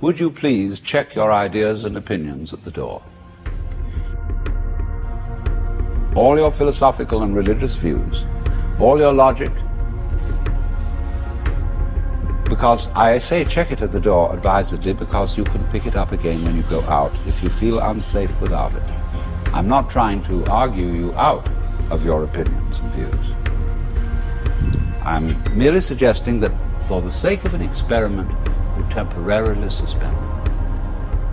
would you please check your ideas and opinions at the door? All your philosophical and religious views, all your logic, because I say check it at the door advisedly because you can pick it up again when you go out if you feel unsafe without it. I'm not trying to argue you out of your opinions and views. I'm merely suggesting that for the sake of an experiment, you temporarily suspend them.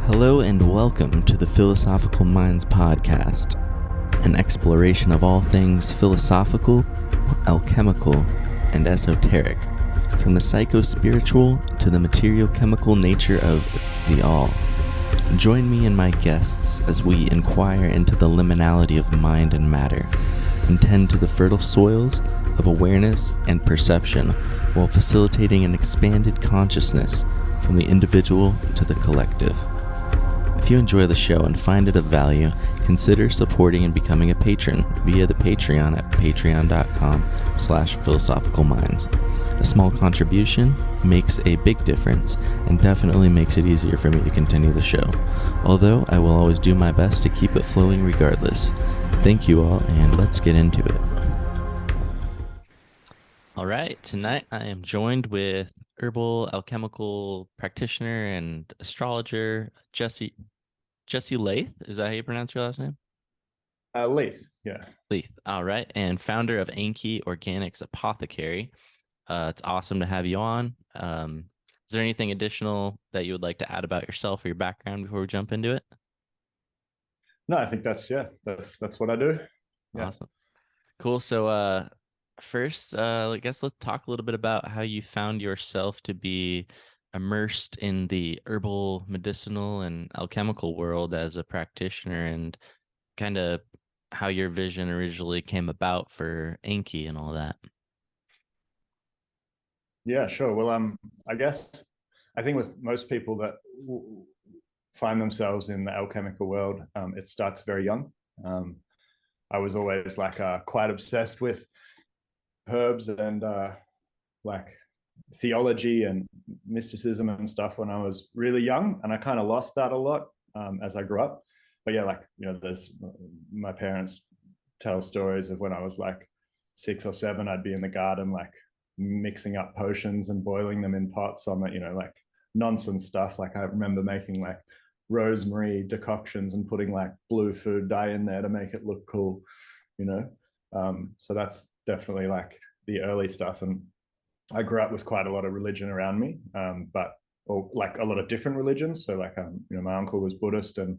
Hello and welcome to the Philosophical Minds podcast, an exploration of all things philosophical, alchemical, and esoteric, from the psycho-spiritual to the material-chemical nature of the all. Join me and my guests as we inquire into the liminality of mind and matter, and tend to the fertile soils of awareness and perception while facilitating an expanded consciousness from the individual to the collective. If you enjoy the show and find it of value, consider supporting and becoming a patron via the Patreon at patreon.com/philosophicalminds. A small contribution makes a big difference and definitely makes it easier for me to continue the show, although I will always do my best to keep it flowing regardless. Thank you all, and let's get into it. All right, tonight I am joined with herbal alchemical practitioner and astrologer Jesse Leith. Is that how you pronounce your last name? Leith, yeah. Leith, all right, and founder of Enki Organics Apothecary. It's awesome to have you on. Is there anything additional that you would like to add about yourself or your background before we jump into it? No, I think that's what I do. Yeah. Awesome. Cool. So first, I guess let's talk a little bit about how you found yourself to be immersed in the herbal, medicinal, and alchemical world as a practitioner, and kind of how your vision originally came about for Enki and all that. Yeah, sure. Well, I think with most people that find themselves in the alchemical world, it starts very young. I was always quite obsessed with herbs and theology and mysticism and stuff when I was really young, and I kind of lost that a lot as I grew up. But yeah, there's my parents tell stories of when I was 6 or 7, I'd be in the garden mixing up potions and boiling them in pots on nonsense stuff. I remember making rosemary decoctions and putting blue food dye in there to make it look cool, so that's definitely the early stuff. And I grew up with quite a lot of religion around me, but a lot of different religions. So my uncle was Buddhist, and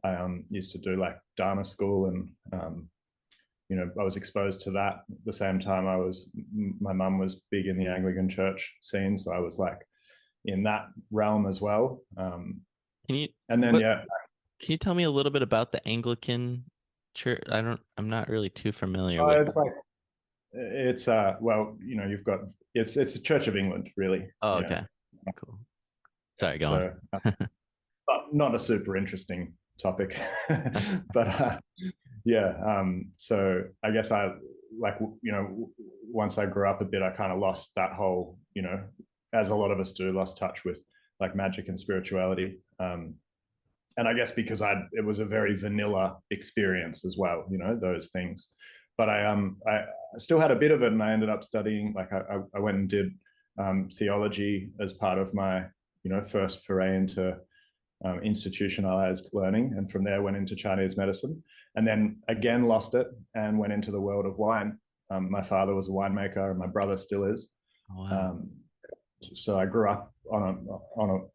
I used to do Dharma school, and I was exposed to that. At the same time, my mum was big in the Anglican church scene, so I was in that realm as well. Can you tell me a little bit about the Anglican church? I'm not really too familiar with. It's you've got it's the Church of England, really. Oh, okay, cool. Sorry, go on. Not a super interesting topic, but. So I guess once I grew up a bit, I kind of lost that whole, as a lot of us do, lost touch with magic and spirituality. And I guess because it was a very vanilla experience as well, those things. But I still had a bit of it, and I ended up studying, I went and did theology as part of my, first foray into institutionalized learning, and from there went into Chinese medicine, and then again lost it and went into the world of wine. My father was a winemaker, and my brother still is. Oh, wow. So I grew up on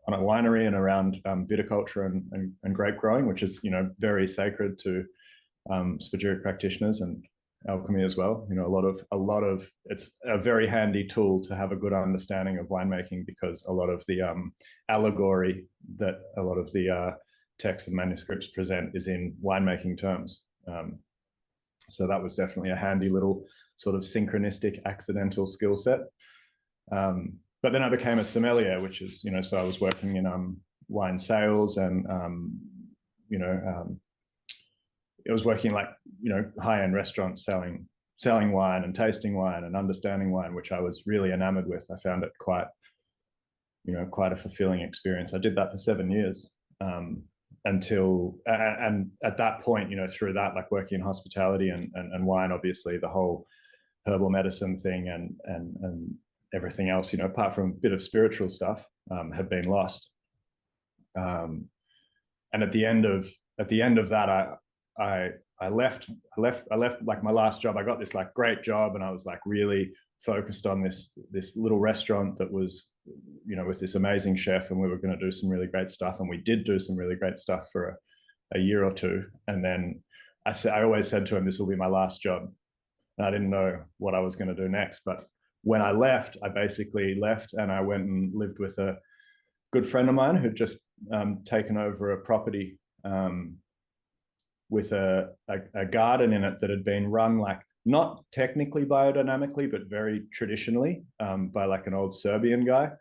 a winery and around viticulture and grape growing, which is very sacred to spagyric practitioners and alchemy as well. A lot of it's a very handy tool to have a good understanding of winemaking, because a lot of the allegory that a lot of the texts and manuscripts present is in winemaking terms. So that was definitely a handy little sort of synchronistic accidental skill set. But then I became a sommelier, which is, so I was working in wine sales, and it was working high-end restaurants selling wine and tasting wine and understanding wine, which I was really enamored with. I found it quite quite a fulfilling experience. I did that for 7 years, until, and at that point, through that, like working in hospitality and wine, obviously the whole herbal medicine thing and everything else, apart from a bit of spiritual stuff, had been lost. And at the end of that, I left like my last job. I got this like great job, and I was like really focused on this little restaurant that was, with this amazing chef, and we were going to do some really great stuff, and we did do some really great stuff for a year or two. And then I always said to him, this will be my last job. And I didn't know what I was going to do next. But when I left, I basically left and I went and lived with a good friend of mine who'd just taken over a property with a garden in it that had been run like not technically biodynamically, but very traditionally by like an old Serbian guy.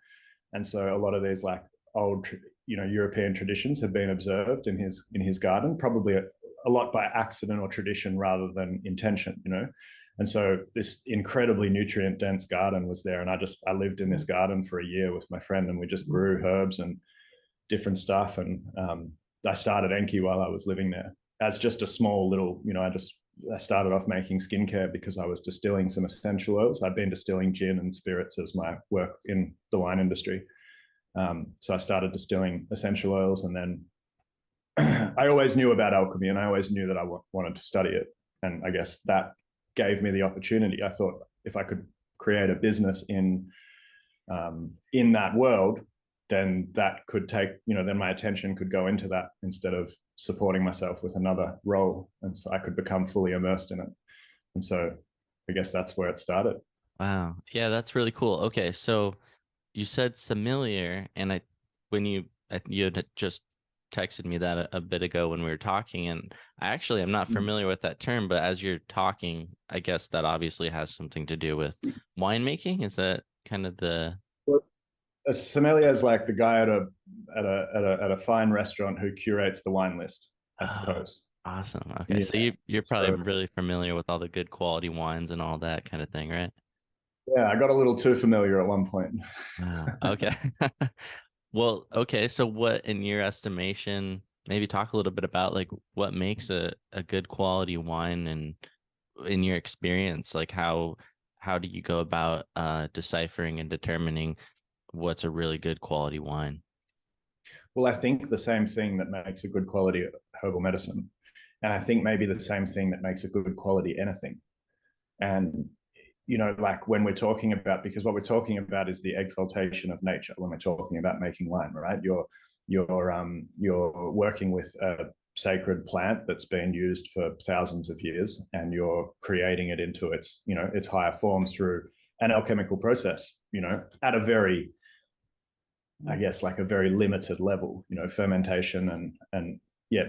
And so a lot of these like old, European traditions have been observed in his garden, probably a lot by accident or tradition rather than intention, And so this incredibly nutrient dense garden was there. And I lived in this garden for a year with my friend, and we just grew herbs and different stuff. And I started Enki while I was living there as just a small little, I started off making skincare because I was distilling some essential oils. I'd been distilling gin and spirits as my work in the wine industry. So I started distilling essential oils, and then I always knew about alchemy, and I always knew that I wanted to study it. And I guess that gave me the opportunity. I thought if I could create a business in that world, then that could take, then my attention could go into that instead of supporting myself with another role. And so I could become fully immersed in it. And so I guess that's where it started. Wow. Yeah, that's really cool. Okay, so you said sommelier, and you had just texted me that a bit ago when we were talking, and I actually am not familiar with that term, but as you're talking, I guess that obviously has something to do with winemaking. Is that kind of the... A sommelier is like the guy at a fine restaurant who curates the wine list, I suppose. Awesome. Okay, so you're probably really familiar with all the good quality wines and all that kind of thing, right? Yeah, I got a little too familiar at one point. Okay. Well, okay, so what, in your estimation, maybe talk a little bit about like what makes a good quality wine, and in your experience, like how do you go about deciphering and determining what's a really good quality wine? Well, I think the same thing that makes a good quality herbal medicine, and I think maybe the same thing that makes a good quality anything. And like when we're talking about, because what we're talking about is the exaltation of nature when we're talking about making wine, right? You're working with a sacred plant that's been used for thousands of years, and you're creating it into its higher forms through an alchemical process, at a very, I guess, like a very limited level, fermentation and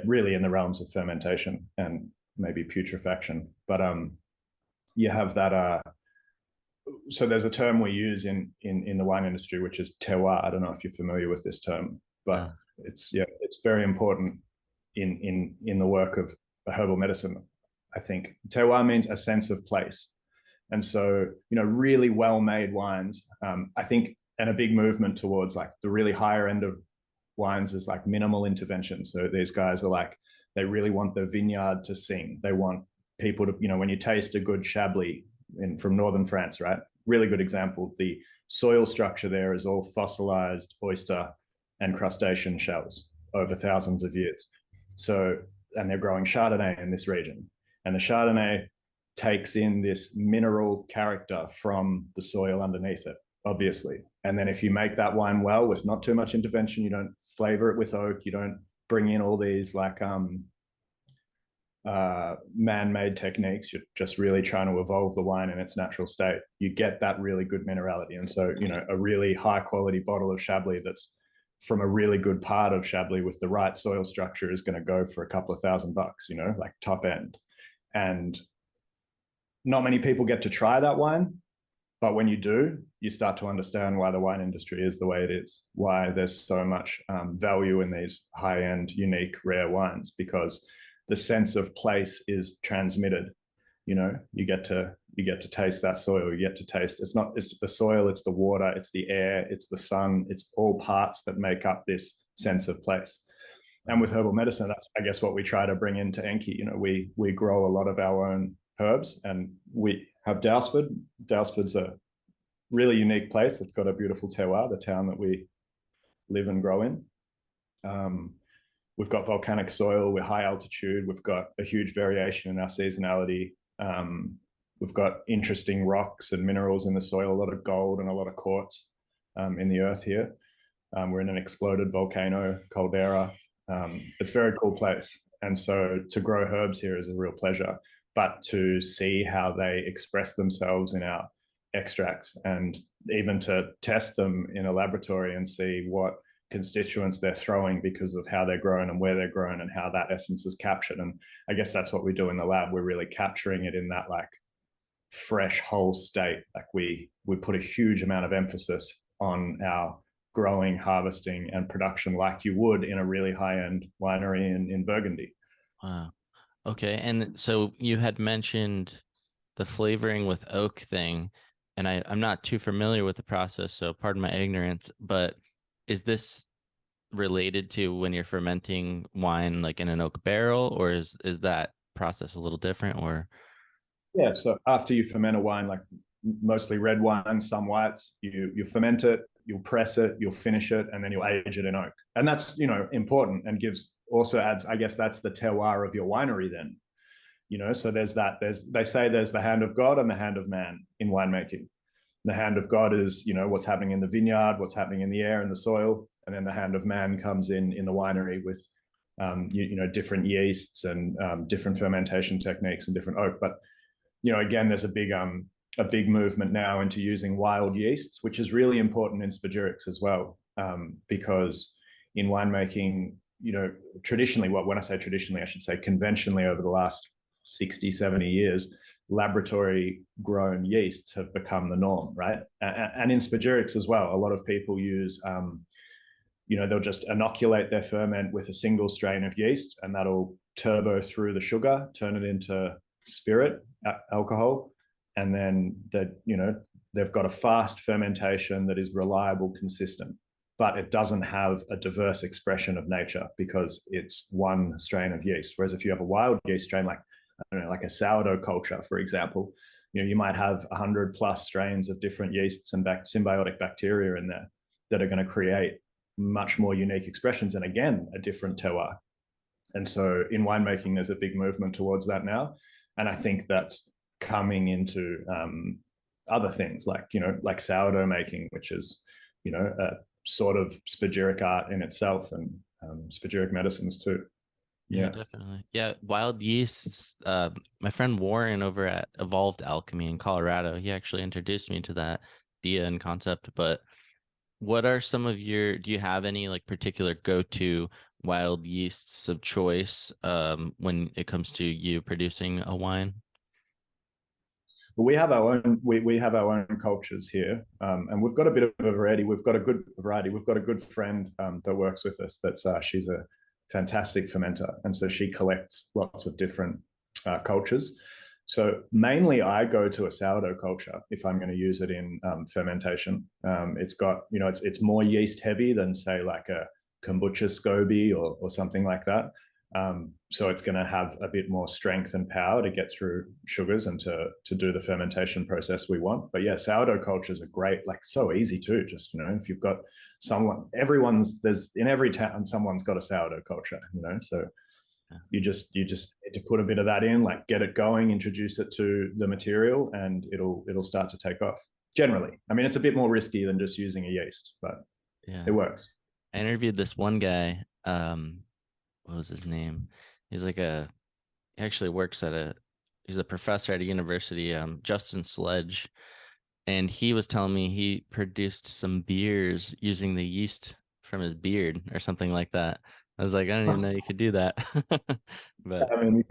really in the realms of fermentation and maybe putrefaction. But you have that. So there's a term we use in the wine industry, which is terroir. I don't know if you're familiar with this term, but it's very important in the work of herbal medicine. I think terroir means a sense of place, and so really well-made wines. I think, and a big movement towards like the really higher end of wines is like minimal intervention. So these guys are like, they really want the vineyard to sing. They want people to, when you taste a good Chablis from northern France, right? Really good example. The soil structure there is all fossilized oyster and crustacean shells over thousands of years. So, and they're growing Chardonnay in this region. And the Chardonnay takes in this mineral character from the soil underneath it, obviously. And then if you make that wine well with not too much intervention, you don't flavor it with oak, you don't bring in all these like man-made techniques, you're just really trying to evolve the wine in its natural state, you get that really good minerality. And so a really high quality bottle of Chablis that's from a really good part of Chablis with the right soil structure is going to go for a couple of $1,000, like top end. And not many people get to try that wine, but when you do, you start to understand why the wine industry is the way it is, why there's so much value in these high-end, unique, rare wines, because the sense of place is transmitted. you get to taste that soil. You get to taste, it's the soil, it's the water, it's the air, it's the sun, it's all parts that make up this sense of place. And with herbal medicine, that's, I guess, what we try to bring into Enki. We grow a lot of our own herbs, and we have Dalesford. Dalesford's a really unique place. It's got a beautiful terroir, the town that we live and grow in. We've got volcanic soil, we're high altitude, we've got a huge variation in our seasonality. We've got interesting rocks and minerals in the soil, a lot of gold and a lot of quartz in the earth here. We're in an exploded volcano, caldera. It's a very cool place. And so to grow herbs here is a real pleasure, but to see how they express themselves in our extracts, and even to test them in a laboratory and see what constituents they're throwing because of how they're grown and where they're grown and how that essence is captured. And I guess that's what we do in the lab. We're really capturing it in that like fresh whole state. Like we put a huge amount of emphasis on our growing, harvesting, and production like you would in a really high-end winery in Burgundy. Wow. Okay. And so you had mentioned the flavoring with oak thing, and I'm not too familiar with the process, so pardon my ignorance, but is this related to when you're fermenting wine like in an oak barrel, or is that process a little different? Or yeah, so after you ferment a wine, like mostly red wine, some whites, you ferment it, you'll press it, you'll finish it, and then you'll age it in oak. And that's, important, and also adds, I guess that's the terroir of your winery then. So they say there's the hand of God and the hand of man in winemaking. The hand of God is, what's happening in the vineyard, what's happening in the air and the soil. And then the hand of man comes in the winery with, different yeasts and different fermentation techniques and different oak. But, again, there's a big movement now into using wild yeasts, which is really important in spagyrics as well, because in winemaking, traditionally, when I say traditionally, I should say conventionally, over the last 60, 70 years, laboratory grown yeasts have become the norm, right? And in spagyrics as well, a lot of people use, they'll just inoculate their ferment with a single strain of yeast, and that'll turbo through the sugar, turn it into spirit, alcohol, and then they've got a fast fermentation that is reliable, consistent, but it doesn't have a diverse expression of nature because it's one strain of yeast. Whereas if you have a wild yeast strain, like a sourdough culture, for example, you might have 100 plus strains of different yeasts and symbiotic bacteria in there that are going to create much more unique expressions, and again, a different terroir. And so in winemaking, there's a big movement towards that now. And I think that's coming into other things like sourdough making, which is, a sort of spagyric art in itself, and spagyric medicines too. yeah, definitely. Yeah, wild yeasts. My friend Warren over at Evolved Alchemy in Colorado, he actually introduced me to that idea and concept. But what are some of do you have any like particular go-to wild yeasts of choice when it comes to you producing a wine? We have our own cultures here, and we've got a bit of a variety. We've got a good variety. We've got a good friend that works with us. She's a fantastic fermenter, and so she collects lots of different cultures. So mainly, I go to a sourdough culture if I'm going to use it in fermentation. It's got it's more yeast heavy than say like a kombucha SCOBY or something like that. So it's going to have a bit more strength and power to get through sugars and to do the fermentation process we want. But yeah, sourdough cultures are great, like so easy too. Just, if you've got there's in every town, someone's got a sourdough culture, so you just need to put a bit of that in, like get it going, introduce it to the material, and it'll start to take off. Generally, I mean, it's a bit more risky than just using a yeast, but it works. I interviewed this one guy. What was his name? He's like he actually works he's a professor at a university, Justin Sledge. And he was telling me he produced some beers using the yeast from his beard or something like that. I was like, I didn't even know you could do that. But I mean,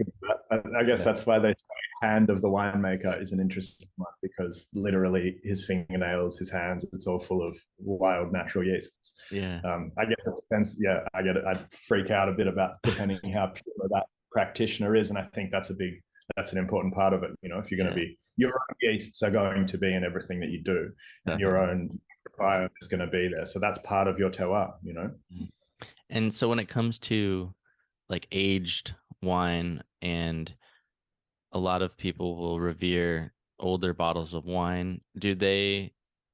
I guess that's why they say hand of the winemaker is an interesting one, because literally his fingernails, his hands, it's all full of wild natural yeasts. Yeah. I guess it depends. Yeah, I get it. I'd freak out a bit about depending how pure that practitioner is, and I think that's a that's an important part of it. You know, if you're going to be, your own yeasts are going to be in everything that you do, and your own microbiome is going to be there. So that's part of your terroir, you know. And so when it comes to like aged wine, and a lot of people will revere older bottles of wine, do they,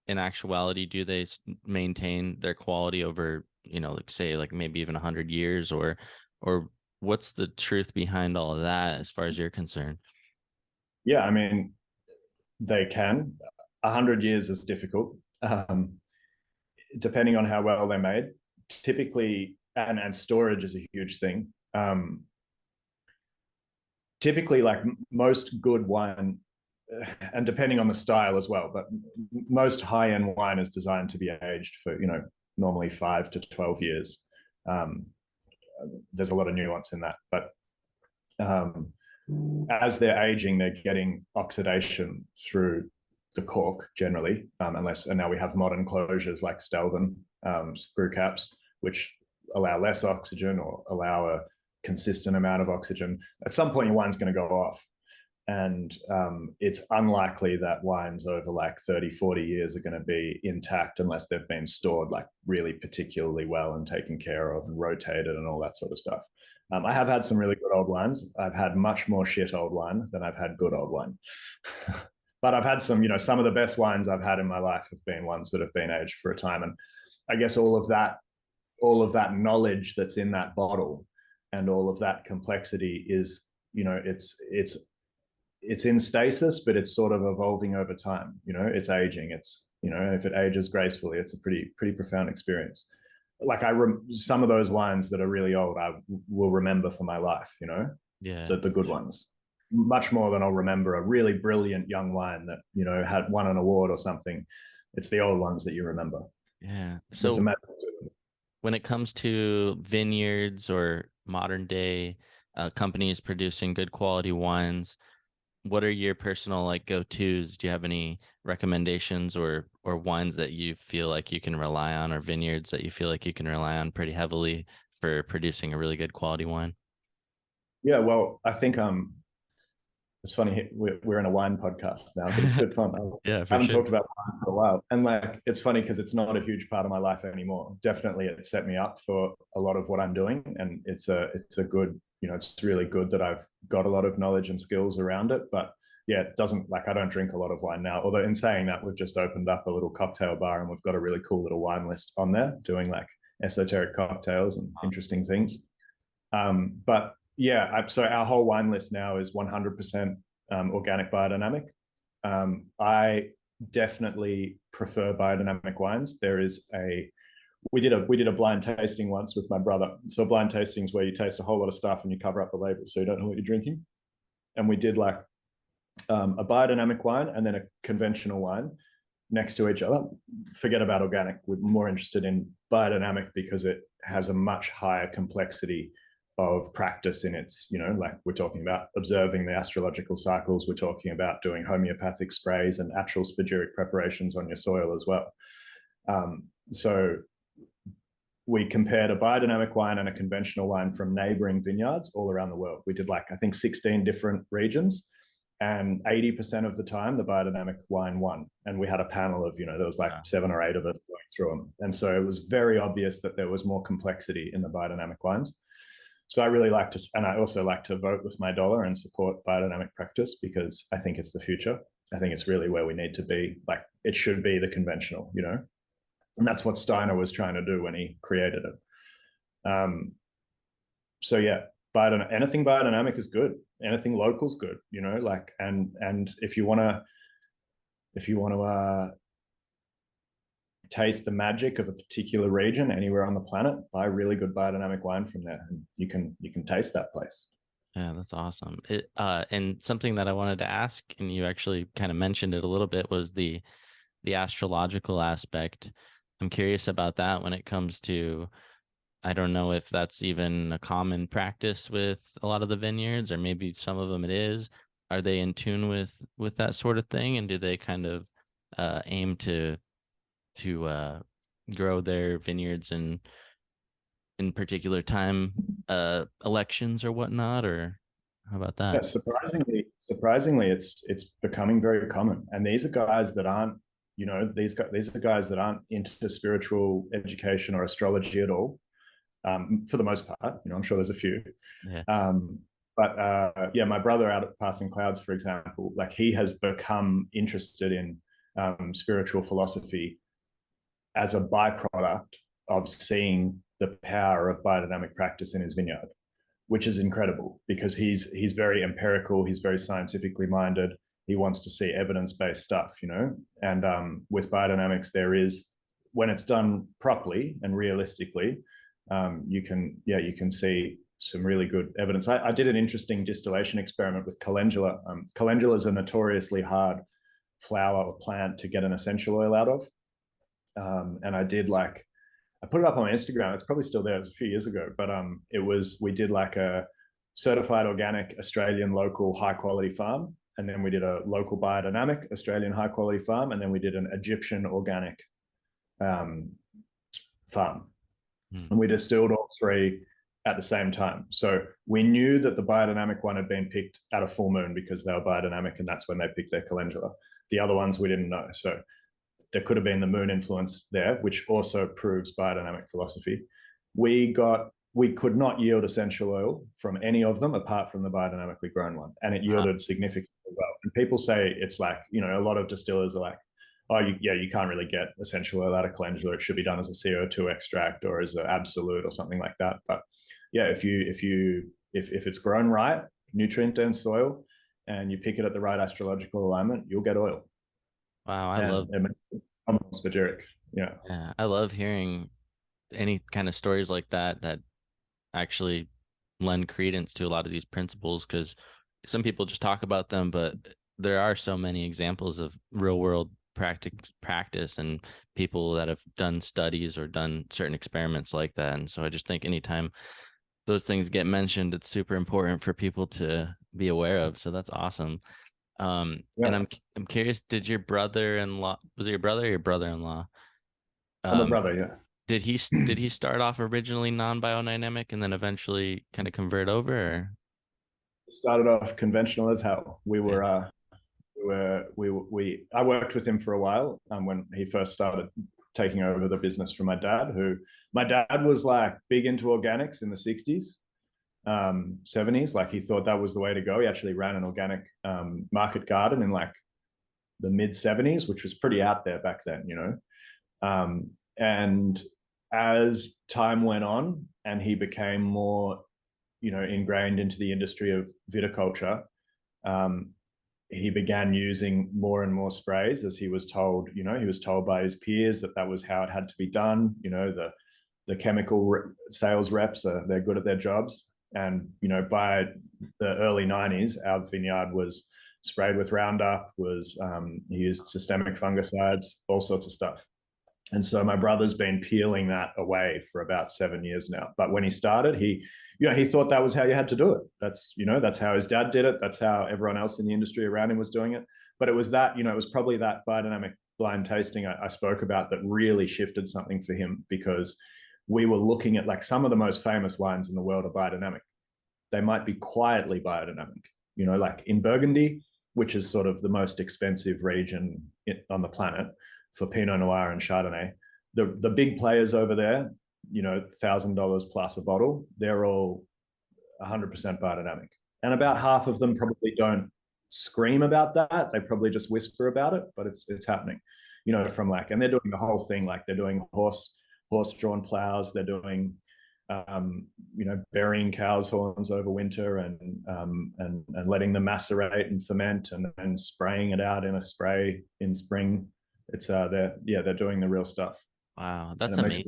in actuality, do they maintain their quality over, you know, like say like maybe even 100 years, or what's the truth behind all of that as far as you're concerned? Yeah, I mean, they can. 100 years is difficult, depending on how well they're made. Typically, and storage is a huge thing. Typically, like most good wine, and depending on the style as well, but most high-end wine is designed to be aged for, you know, normally 5 to 12 years. There's a lot of nuance in that, but as they're aging, they're getting oxidation through the cork generally, and now we have modern closures like Stelvin screw caps, which allow less oxygen or allow a consistent amount of oxygen. At some point, your wine's going to go off. And it's unlikely that wines over like 30, 40 years are going to be intact unless they've been stored like really particularly well and taken care of and rotated and all that sort of stuff. I have had some really good old wines. I've had much more shit old wine than I've had good old wine. But I've had some, you know, some of the best wines I've had in my life have been ones that have been aged for a time. And I guess all of that knowledge that's in that bottle and all of that complexity is, you know, it's in stasis, but it's sort of evolving over time. You know, it's aging. It's, you know, if it ages gracefully, it's a pretty profound experience. Like some of those wines that are really old, I will remember for my life. You know, the good ones, much more than I'll remember a really brilliant young wine that, you know, had won an award or something. It's the old ones that you remember. Yeah. So when it comes to vineyards or modern day companies producing good quality wines, what are your personal like go-tos? Do you have any recommendations or wines that you feel like you can rely on, or vineyards that you feel like you can rely on pretty heavily for producing a really good quality wine? Yeah, well, I think it's funny, we're in a wine podcast now, but it's good fun. Yeah, I haven't talked about wine for a while, and like it's funny because it's not a huge part of my life anymore. Definitely, it set me up for a lot of what I'm doing, and it's a good, you know, it's really good that I've got a lot of knowledge and skills around it. But yeah, it doesn't, like, I don't drink a lot of wine now. Although in saying that, we've just opened up a little cocktail bar and we've got a really cool little wine list on there doing like esoteric cocktails and interesting things. But yeah, so our whole wine list now is 100% organic biodynamic. I definitely prefer biodynamic wines. We did a blind tasting once with my brother. So blind tasting is where you taste a whole lot of stuff and you cover up the label so you don't know what you're drinking. And we did like a biodynamic wine and then a conventional wine next to each other. Forget about organic. We're more interested in biodynamic because it has a much higher complexity of practice in its, you know, like we're talking about observing the astrological cycles. We're talking about doing homeopathic sprays and actual spagyric preparations on your soil as well. So we compared a biodynamic wine and a conventional wine from neighboring vineyards all around the world. We did like, I think 16 different regions, and 80% of the time the biodynamic wine won. And we had a panel of, you know, there was like 7 or 8 of us going through them. And so it was very obvious that there was more complexity in the biodynamic wines. So I really like to, and I also like to vote with my dollar and support biodynamic practice because I think it's the future. I think it's really where we need to be. Like it should be the conventional, you know, and that's what Steiner was trying to do when he created it. So yeah, anything biodynamic is good. Anything local is good, you know, like, and if you want to taste the magic of a particular region anywhere on the planet, buy really good biodynamic wine from there, and you can taste that place. Yeah, that's awesome. And something that I wanted to ask, and you actually kind of mentioned it a little bit, was the astrological aspect. I'm curious about that when it comes to, I don't know if that's even a common practice with a lot of the vineyards, or maybe some of them it is. Are they in tune with that sort of thing, and do they kind of aim to grow their vineyards in particular time elections or whatnot? Or How about Yeah, that? surprisingly, it's becoming very common. And these are guys that aren't, these are guys that aren't into spiritual education or astrology at all. For the most part, I'm sure there's a few. Yeah. Um, but yeah, my brother out at Passing Clouds, for example, like he has become interested in spiritual philosophy as a byproduct of seeing the power of biodynamic practice in his vineyard, which is incredible because he's very empirical, he's very scientifically minded. He wants to see evidence-based stuff, And with biodynamics, there is, when it's done properly and realistically, you can see some really good evidence. I did an interesting distillation experiment with calendula. Calendula is a notoriously hard flower or plant to get an essential oil out of. And I put it up on Instagram. It's probably still there. It was a few years ago, but we did like a certified organic Australian local high quality farm, and then we did a local biodynamic Australian high quality farm, and then we did an Egyptian organic um, farm, and we distilled all three at the same time. So we knew that the biodynamic one had been picked at a full moon because they were biodynamic, and that's when they picked their calendula. The other ones we didn't know. So there could have been the moon influence there, which also proves biodynamic philosophy. We could not yield essential oil from any of them apart from the biodynamically grown one, and it yielded significantly well. And people say it's like, a lot of distillers are like, oh, you can't really get essential oil out of calendula. It should be done as a CO2 extract or as an absolute or something like that. But yeah, if it's grown right, nutrient dense soil, and you pick it at the right astrological alignment, you'll get oil. Wow, Spagyric. Yeah. yeah, I love hearing any kind of stories like that actually lend credence to a lot of these principles, because some people just talk about them, but there are so many examples of real world practice and people that have done studies or done certain experiments like that. And so I just think anytime those things get mentioned, it's super important for people to be aware of. So that's awesome. And Yeah. I'm curious, did your brother-in-law, was it your brother or your brother-in-law? I'm a Um, brother, yeah. did he start off originally non-biodynamic and then eventually kind of convert over? Or? Started off conventional as hell. Yeah. I worked with him for a while when he first started taking over the business from my dad, who my dad was like big into organics in the 60s, 70s. Like he thought that was the way to go. He actually ran an organic market garden in like the mid 70s, which was pretty out there back then, and as time went on and he became more, ingrained into the industry of viticulture, he began using more and more sprays as he was told. He was told by his peers that was how it had to be done. The chemical sales reps they're good at their jobs, and by the early 90s, our vineyard was sprayed with Roundup. He used systemic fungicides, all sorts of stuff. And so my brother's been peeling that away for about 7 years now. But when he started, he thought that was how you had to do it. That's how his dad did it. That's how everyone else in the industry around him was doing it. But it was it was probably that biodynamic blind tasting I spoke about that really shifted something for him, because we were looking at like some of the most famous wines in the world are biodynamic. They might be quietly biodynamic, like in Burgundy, which is sort of the most expensive region on the planet for Pinot Noir and Chardonnay. The big players over there, $1,000 plus a bottle, they're all 100% biodynamic. And about half of them probably don't scream about that. They probably just whisper about it, but it's happening, and they're doing the whole thing. Like they're doing horse-drawn plows. They're doing, burying cows' horns over winter and letting them macerate and ferment and then spraying it out in a spray in spring. It's they're doing the real stuff. Wow, that's amazing.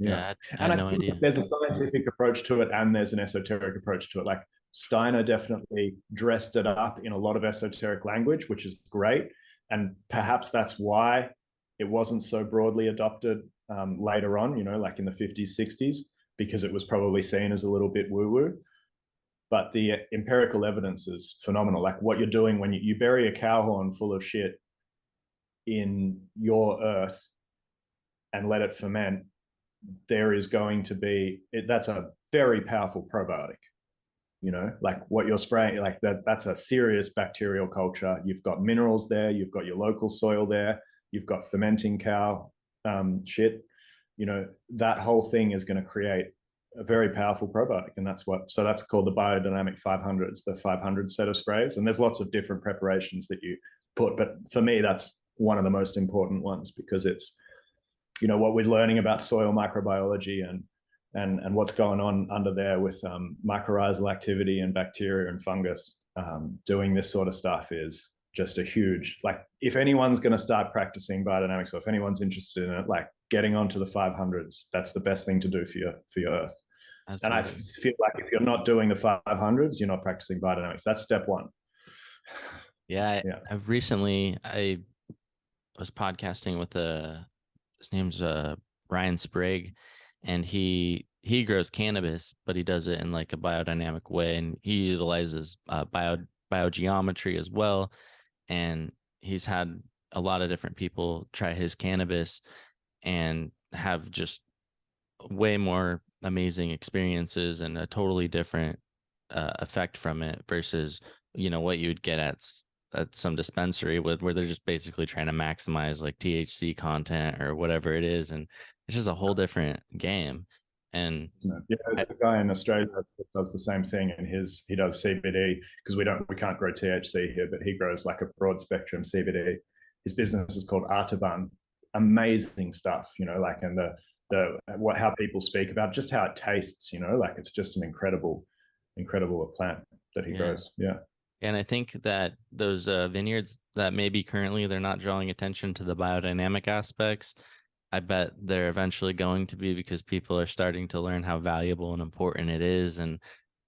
Yeah, I And had I no think idea. there's a scientific approach to it and there's an esoteric approach to it. Like Steiner definitely dressed it up in a lot of esoteric language, which is great. And perhaps that's why it wasn't so broadly adopted later on, like in the 50s, 60s, because it was probably seen as a little bit woo-woo. But the empirical evidence is phenomenal. Like what you're doing when you bury a cow horn full of shit in your earth and let it ferment, there is going to be, that's a very powerful probiotic. You know, like what you're spraying, like that's a serious bacterial culture. You've got minerals there, you've got your local soil there, you've got fermenting cow shit. You know, that whole thing is going to create a very powerful probiotic. And that's called the biodynamic 500s, the 500 set of sprays. And there's lots of different preparations that you put. But for me, that's one of the most important ones, because it's, you know, what we're learning about soil microbiology and what's going on under there with mycorrhizal activity and bacteria and fungus. Doing this sort of stuff is just a huge, like, if anyone's going to start practicing biodynamics, or if anyone's interested in it, like getting onto the 500s, that's the best thing to do for your earth. Absolutely. And I feel like if you're not doing the 500s, you're not practicing biodynamics. That's step one. Yeah. I've recently, I was podcasting with his name's Ryan Sprague, and he grows cannabis, but he does it in like a biodynamic way, and he utilizes biogeometry as well. And he's had a lot of different people try his cannabis and have just way more amazing experiences and a totally different effect from it versus, you know, what you would get at some dispensary where they're just basically trying to maximize like THC content or whatever it is. And it's just a whole different game. And yeah, there's a guy in Australia that does the same thing, and he does CBD, because we can't grow THC here, but he grows like a broad spectrum CBD. His business is called Artaban. Amazing stuff, you know, like, and how people speak about just how it tastes, you know, like it's just an incredible plant that he grows. Yeah. And I think that those vineyards that maybe currently they're not drawing attention to the biodynamic aspects, I bet they're eventually going to be, because people are starting to learn how valuable and important it is. And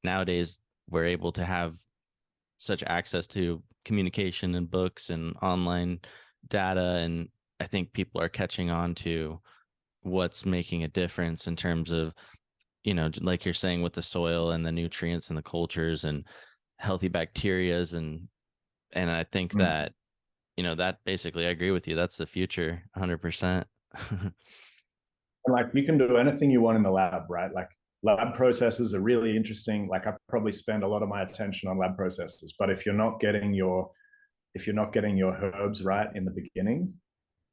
nowadays we're able to have such access to communication and books and online data. And I think people are catching on to what's making a difference in terms of, you know, like you're saying, with the soil and the nutrients and the cultures and healthy bacterias. And I think that, you know, that basically, I agree with you. That's the future, 100%. Like, you can do anything you want in the lab, right? Like, lab processes are really interesting. Like, I probably spend a lot of my attention on lab processes, but if you're not getting your herbs right in the beginning,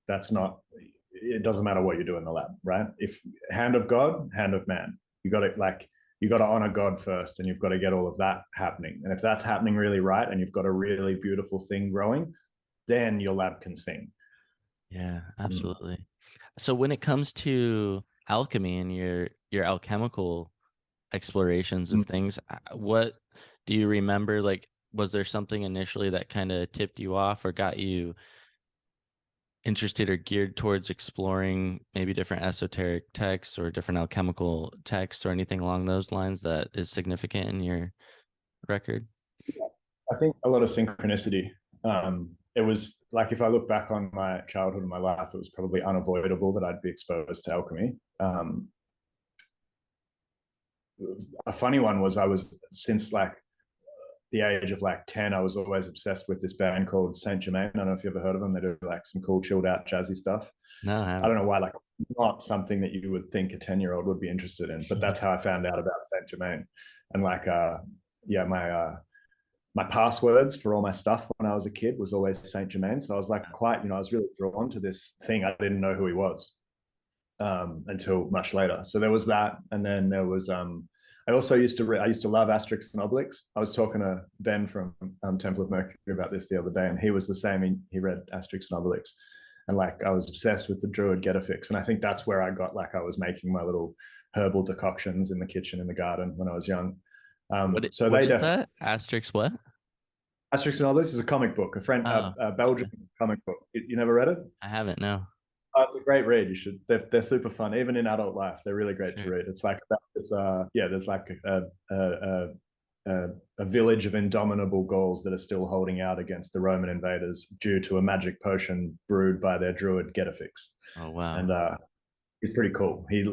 it doesn't matter what you do in the lab, right? If hand of God, hand of man, you got to honor God first, and you've got to get all of that happening. And if that's happening really right, and you've got a really beautiful thing growing, then your lab can sing. Yeah, absolutely. So when it comes to alchemy and your alchemical explorations of things, what do you remember? Like, was there something initially that kind of tipped you off or got you interested or geared towards exploring maybe different esoteric texts or different alchemical texts or anything along those lines that is significant in your record? I think a lot of synchronicity. It was like, if I look back on my childhood and my life, it was probably unavoidable that I'd be exposed to alchemy. A funny one was, since like the age of like 10, I was always obsessed with this band called Saint Germain. I don't know if you ever heard of them. They do like some cool, chilled out, jazzy stuff. No, I don't know why, like, not something that you would think a 10-year-old would be interested in, but that's how I found out about Saint Germain. And like, my passwords for all my stuff when I was a kid was always Saint Germain. So I was like, I was really drawn to this thing. I didn't know who he was until much later. So there was that. And then there was, I also used to love Asterix and Obelix. I was talking to Ben from Temple of Mercury about this the other day, and he was the same. He read Asterix and Obelix. And like, I was obsessed with the Druid Getafix. And I think that's where I got, like, I was making my little herbal decoctions in the kitchen, in the garden when I was young. What is that? Asterix what? Asterix and Obelix is a comic book, a Belgian comic book. You never read it? I haven't, no. It's a great read. You should. They're super fun, even in adult life. They're really great to read. It's like about this. There's like a village of indomitable Gauls that are still holding out against the Roman invaders due to a magic potion brewed by their druid Getafix. Oh wow! And it's pretty cool. He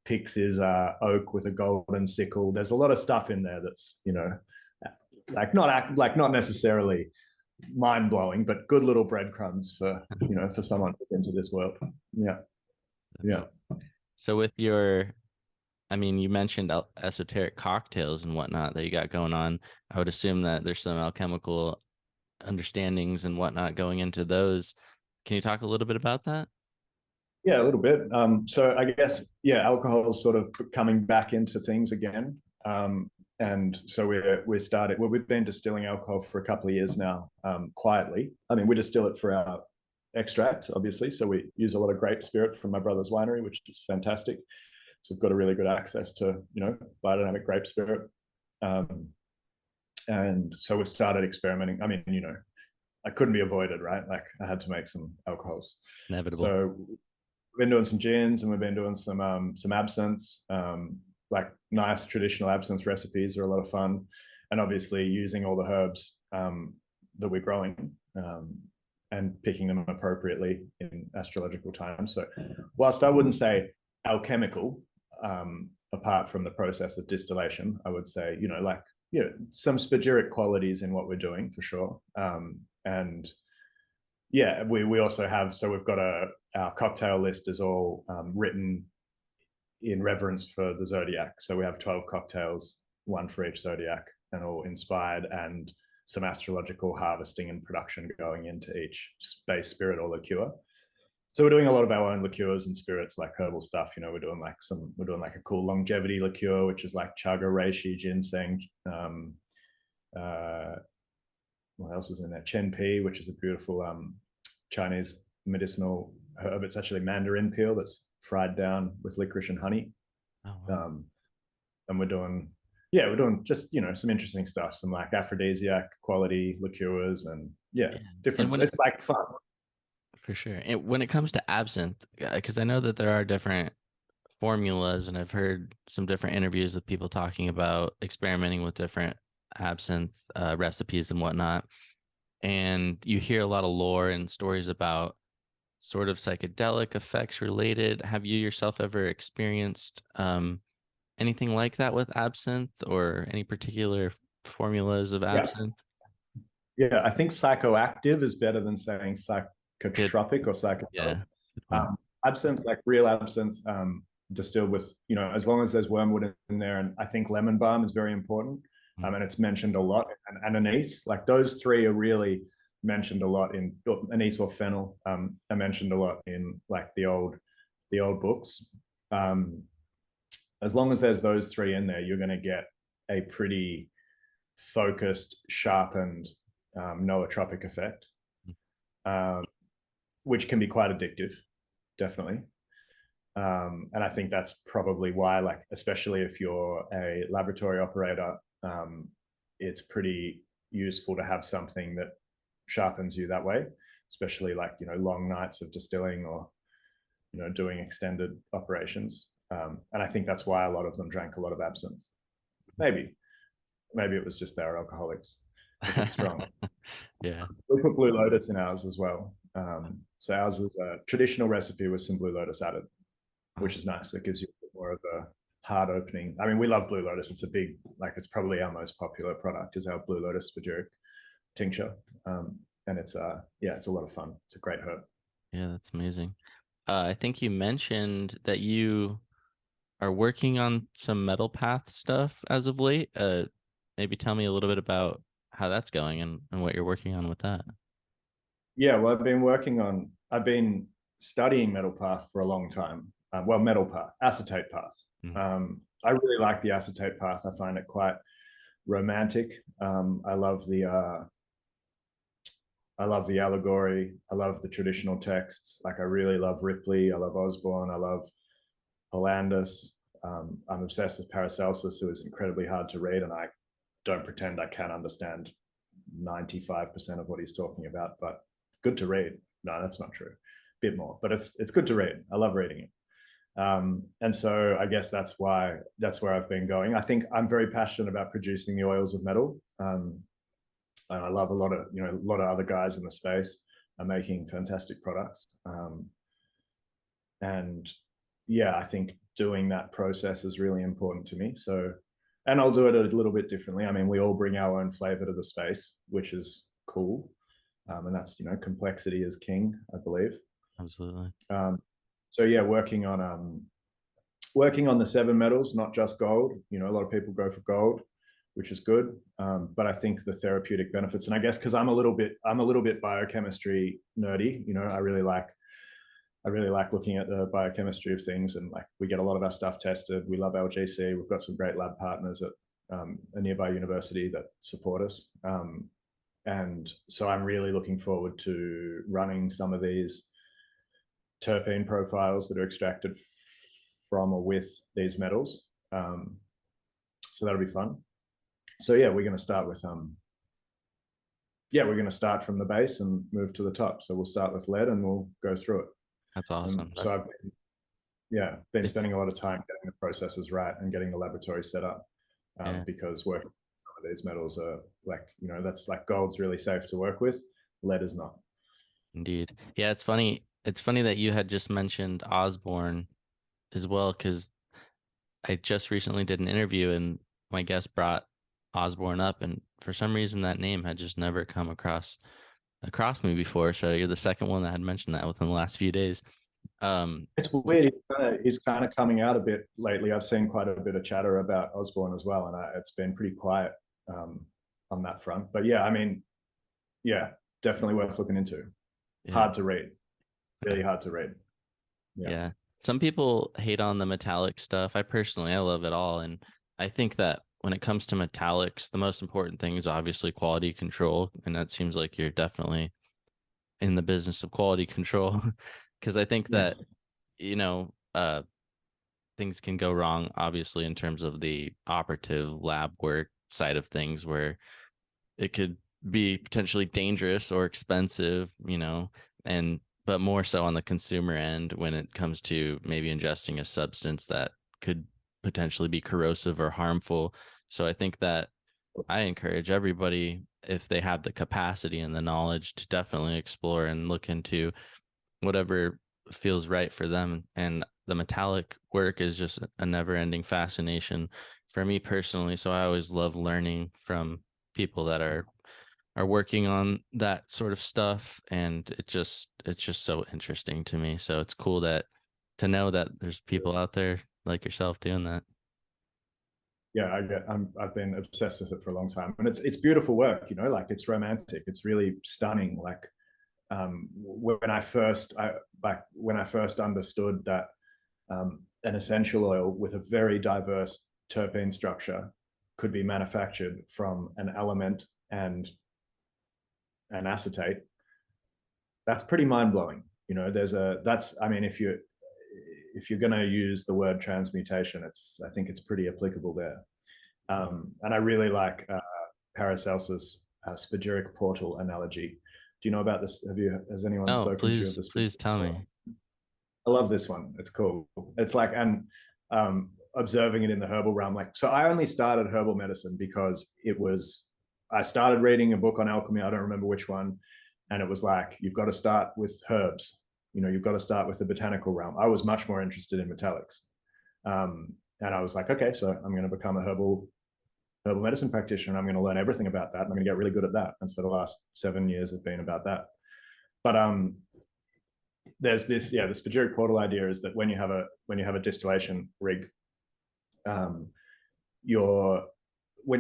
picks his oak with a golden sickle. There's a lot of stuff in there that's, not necessarily mind blowing, but good little breadcrumbs for someone who's into this world. Yeah. So with your I mean, you mentioned esoteric cocktails and whatnot that you got going on. I would assume that there's some alchemical understandings and whatnot going into those. Can you talk a little bit about that? Yeah, a little bit. So I guess, yeah, alcohol is sort of coming back into things again. And so we started, well, we've been distilling alcohol for a couple of years now, quietly. I mean, we distill it for our extract, obviously. So we use a lot of grape spirit from my brother's winery, which is fantastic. So we've got a really good access to, biodynamic grape spirit. And so we started experimenting. I mean, I couldn't be avoided, right? Like I had to make some alcohols. Inevitable. So we've been doing some gins and we've been doing some absinthes. Like nice traditional absinthe recipes are a lot of fun, and obviously using all the herbs that we're growing and picking them appropriately in astrological time. So whilst I wouldn't say alchemical, apart from the process of distillation, I would say, some spagyric qualities in what we're doing for sure. And yeah, we also have, so we've got our cocktail list is all written in reverence for the zodiac. So we have 12 cocktails, one for each zodiac, and all inspired, and some astrological harvesting and production going into each base spirit or liqueur. So we're doing a lot of our own liqueurs and spirits, like herbal stuff. We're doing like a cool longevity liqueur, which is like chaga, reishi, ginseng. What else is in there? Chen Pi, which is a beautiful Chinese medicinal herb. It's actually mandarin peel that's fried down with licorice and honey. Oh, wow. And we're doing just some interesting stuff, some like aphrodisiac quality liqueurs, and different. And it's like fun. For sure. And when it comes to absinthe, because I know that there are different formulas, and I've heard some different interviews with people talking about experimenting with different absinthe recipes and whatnot. And you hear a lot of lore and stories about sort of psychedelic effects related. Have you yourself ever experienced anything like that with absinthe, or any particular formulas of absinthe? Yeah, I think psychoactive is better than saying psychotropic or psychedelic. Yeah. Absinthe, like real absinthe, distilled with, as long as there's wormwood in there, and I think lemon balm is very important. And it's mentioned a lot, and anise, like those three are really mentioned a lot in anise or fennel, are mentioned a lot in like the old books. As long as there's those three in there, you're going to get a pretty focused, sharpened, nootropic effect, which can be quite addictive, definitely. And I think that's probably why, like, especially if you're a laboratory operator, it's pretty useful to have something that sharpens you that way, especially like, long nights of distilling or, doing extended operations. And I think that's why a lot of them drank a lot of absinthe. Maybe it was just they're alcoholics. It's strong. Yeah. We put Blue Lotus in ours as well. So ours is a traditional recipe with some Blue Lotus added, which is nice. It gives you a bit more of a hard opening. I mean, we love Blue Lotus. It's it's probably our most popular product is our Blue Lotus spagyric tincture. And it's a lot of fun. It's a great herb. Yeah, that's amazing. I think you mentioned that you are working on some metal path stuff as of late. Maybe tell me a little bit about how that's going and what you're working on with that. Yeah, well, I've been studying metal path for a long time. Metal path, acetate path. Mm-hmm. I really like the acetate path. I find it quite romantic. I love the allegory. I love the traditional texts. Like I really love Ripley. I love Osborne. I love Hollandus. I'm obsessed with Paracelsus, who is incredibly hard to read, and I don't pretend I can understand 95% of what he's talking about, but good to read. No, that's not true. A bit more, but it's good to read. I love reading it. And so I guess that's where I've been going. I think I'm very passionate about producing the oils of metal. And I love a lot of other guys in the space are making fantastic products. And yeah, I think doing that process is really important to me. So, and I'll do it a little bit differently. I mean, we all bring our own flavor to the space, which is cool. And that's, complexity is king, I believe. Absolutely. So yeah, working on working on the 7 metals, not just gold. You know, a lot of people go for gold, which is good. But I think the therapeutic benefits, and I guess because I'm a little bit biochemistry nerdy, you know, I really like looking at the biochemistry of things, and like we get a lot of our stuff tested. We love LGC. We've got some great lab partners at a nearby university that support us. And so I'm really looking forward to running some of these terpene profiles that are extracted from or with these metals. So that'll be fun. So yeah, we're going to start with we're going to start from the base and move to the top. So we'll start with lead and we'll go through it. That's awesome. So I've been spending a lot of time getting the processes right and getting the laboratory set up, because working with some of these metals are like, you know, that's like gold's really safe to work with. Lead is not. Indeed. Yeah, it's funny. It's funny that you had just mentioned Osborne as well, because I just recently did an interview and my guest brought Osborne up, and for some reason that name had just never come across me before. So you're the second one that had mentioned that within the last few days. It's weird. He's kind of coming out a bit lately. I've seen quite a bit of chatter about Osborne as well, and it's been pretty quiet on that front. But yeah, I mean, yeah, definitely worth looking into. Yeah. Hard to read, really hard to read. Yeah. Some people hate on the metallic stuff. I love it all, and I think that when it comes to metallics, the most important thing is obviously quality control, and that seems like you're definitely in the business of quality control. Because I think that, you know, things can go wrong, obviously, in terms of the operative lab work side of things, where it could be potentially dangerous or expensive, you know, but more so on the consumer end when it comes to maybe ingesting a substance that could potentially be corrosive or harmful. So I think that I encourage everybody, if they have the capacity and the knowledge, to definitely explore and look into whatever feels right for them. And the metallic work is just a never-ending fascination for me personally. So I always love learning from people that are working on that sort of stuff, and it's just so interesting to me. So it's cool to know that there's people out there like yourself doing that. Yeah, I've been obsessed with it for a long time, and it's beautiful work, you know, like it's romantic, it's really stunning. Like when I first understood that an essential oil with a very diverse terpene structure could be manufactured from an element and an acetate, that's pretty mind-blowing. You know, I mean, if you're going to use the word transmutation, I think it's pretty applicable there. And I really like Paracelsus' spagyric portal analogy. Do you know about this? Has anyone spoken to you of this? Please tell me. I love this one. It's cool. It's like, and observing it in the herbal realm. Like, so I only started herbal medicine because I started reading a book on alchemy. I don't remember which one. And it was like, you've got to start with herbs. You know, you've got to start with the botanical realm. I was much more interested in metallics. And I was like, okay, so I'm going to become a herbal medicine practitioner. I'm going to learn everything about that, and I'm going to get really good at that. And so the last 7 years have been about that. But there's this, the spagyric portal idea is that when you have a distillation rig, when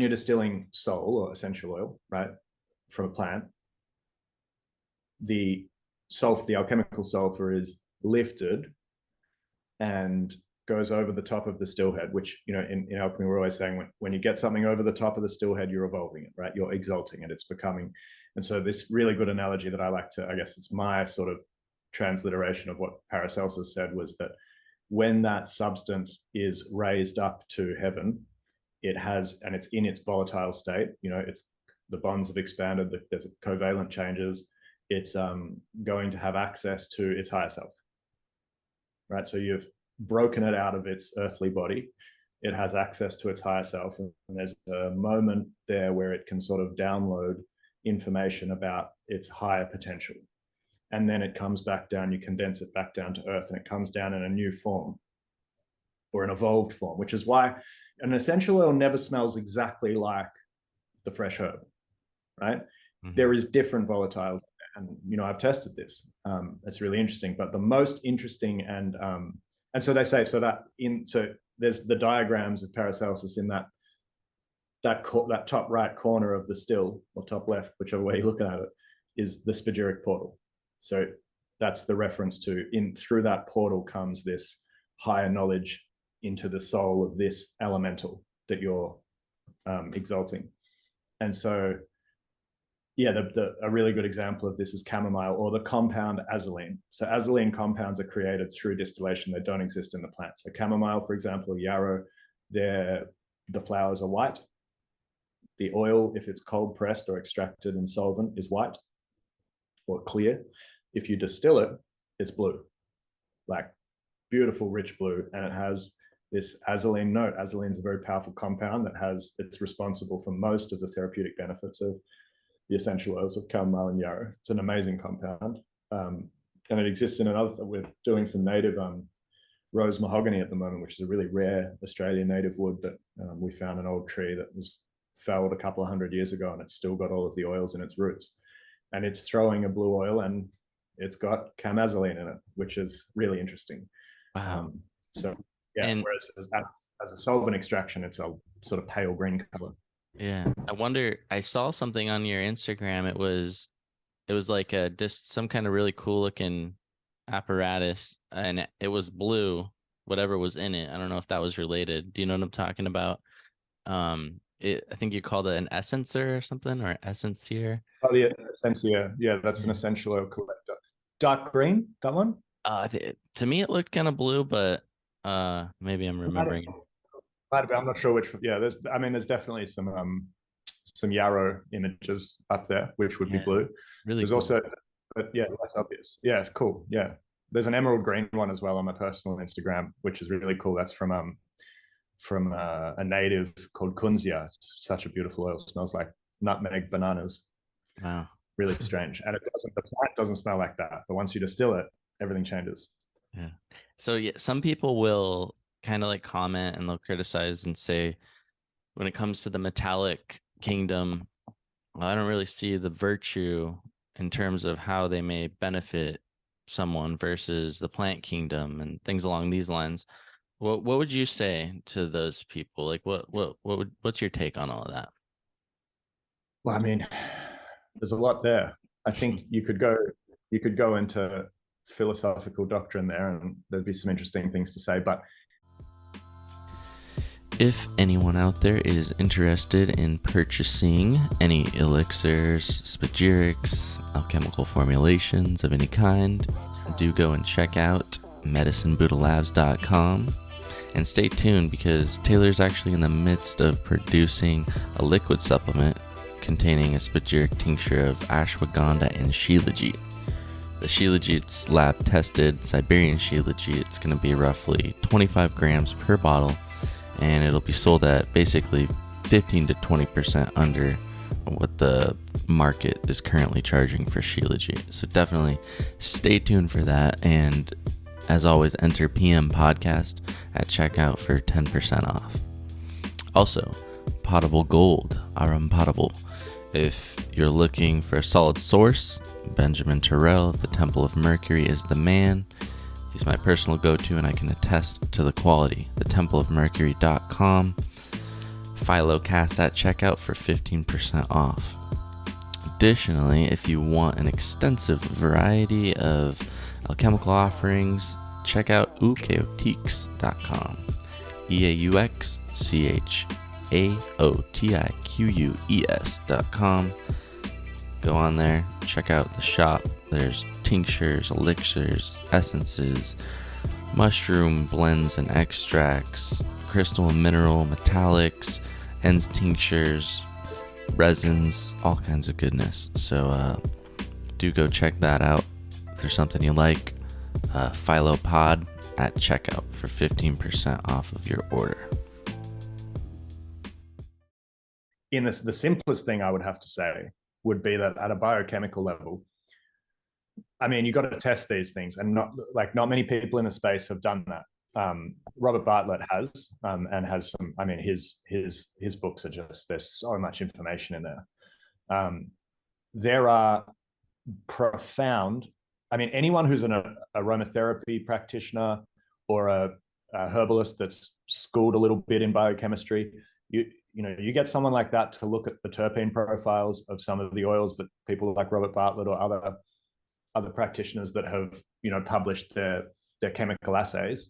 you're distilling sol or essential oil, right, from a plant, the alchemical sulfur is lifted and goes over the top of the still head, which, you know, in alchemy, we're always saying when you get something over the top of the still head, you're evolving it, right? You're exalting it, it's becoming. And so this really good analogy that I like to, I guess it's my sort of transliteration of what Paracelsus said, was that when that substance is raised up to heaven, and it's in its volatile state, you know, the bonds have expanded, there's covalent changes, it's going to have access to its higher self, right? So you've broken it out of its earthly body, it has access to its higher self, and there's a moment there where it can sort of download information about its higher potential. And then it comes back down, you condense it back down to earth, and it comes down in a new form, or an evolved form, which is why an essential oil never smells exactly like the fresh herb, right? Mm-hmm. There is different volatiles, and, you know, I've tested this. It's really interesting, but the most interesting and And so they say, so there's the diagrams of Paracelsus in that top right corner of the still, or top left, whichever way you're looking at it, is the spagyric portal. So that's the reference to, through that portal comes this higher knowledge into the soul of this elemental that you're exalting. And so, yeah, a really good example of this is chamomile, or the compound azulene. So azulene compounds are created through distillation. They don't exist in the plant. So chamomile, for example, yarrow, the flowers are white. The oil, if it's cold pressed or extracted in solvent, is white or clear. If you distill it, it's blue, like beautiful, rich blue. And it has this azulene note. Azulene is a very powerful compound it's responsible for most of the therapeutic benefits of the essential oils of chamomile and yarrow. It's an amazing compound. And it exists in we're doing some native rose mahogany at the moment, which is a really rare Australian native wood that we found an old tree that was felled a couple of 100 years ago, and it's still got all of the oils in its roots. And it's throwing a blue oil, and it's got chamazulene in it, which is really interesting. Wow. So yeah, and whereas as a solvent extraction, it's a sort of pale green color. Yeah, I wonder. I saw something on your Instagram. It was like just some kind of really cool looking apparatus, and it was blue. Whatever was in it, I don't know if that was related. Do you know what I'm talking about? I think you called it an essencer or something, or essencier. Oh yeah, essencier. Yeah, that's an essential oil collector. Dark green, that one. To me, it looked kind of blue, but maybe I'm remembering. I'm not sure which. Yeah, there's definitely some yarrow images up there, which would be blue. Really, there's cool. Also, but yeah, that's obvious. Yeah, cool. Yeah, there's an emerald green one as well on my personal Instagram, which is really cool. That's from a native called Kunzia. It's such a beautiful oil. It smells like nutmeg bananas. Wow, really strange. And the plant doesn't smell like that, but once you distill it, everything changes. Yeah. So yeah, some people will kind of like comment and they'll criticize and say, when it comes to the metallic kingdom, well, I don't really see the virtue in terms of how they may benefit someone versus the plant kingdom and things along these lines. What would you say to those people? Like what's your take on all of that? Well, I mean, there's a lot there. I think you could go into philosophical doctrine there, and there'd be some interesting things to say. But if anyone out there is interested in purchasing any elixirs, spagyrics, alchemical formulations of any kind, do go and check out medicinebuddhalabs.com. And stay tuned, because Taylor's actually in the midst of producing a liquid supplement containing a spagyric tincture of ashwagandha and shilajit. The shilajit's lab-tested Siberian shilajit. It's going to be roughly 25 grams per bottle, and it'll be sold at basically 15 to 20% under what the market is currently charging for shilajit. So definitely stay tuned for that, and as always, enter PM Podcast at checkout for 10% off. Also, Potable Gold are unpotable. If you're looking for a solid source, Benjamin Terrell, the Temple of Mercury, is the man. He's my personal go-to, and I can attest to the quality. thetempleofmercury.com. PhiloCast at checkout for 15% off. Additionally, if you want an extensive variety of alchemical offerings, check out euchaotiques.com. EAUXCHAOTIQUES.com. Go on there, check out the shop. There's tinctures, elixirs, essences, mushroom blends and extracts, crystal and mineral, metallics, ends tinctures, resins, all kinds of goodness. So do go check that out. If there's something you like, PhiloPod at checkout for 15% off of your order. In this, the simplest thing I would have to say would be that at a biochemical level, I mean, you got to test these things, and not many people in the space have done that. Robert Bartlett has, and has some. I mean, his books are just, there's so much information in there. There are profound. I mean, anyone who's an aromatherapy practitioner or a herbalist that's schooled a little bit in biochemistry, you get someone like that to look at the terpene profiles of some of the oils that people like Robert Bartlett or other practitioners that have published their chemical assays,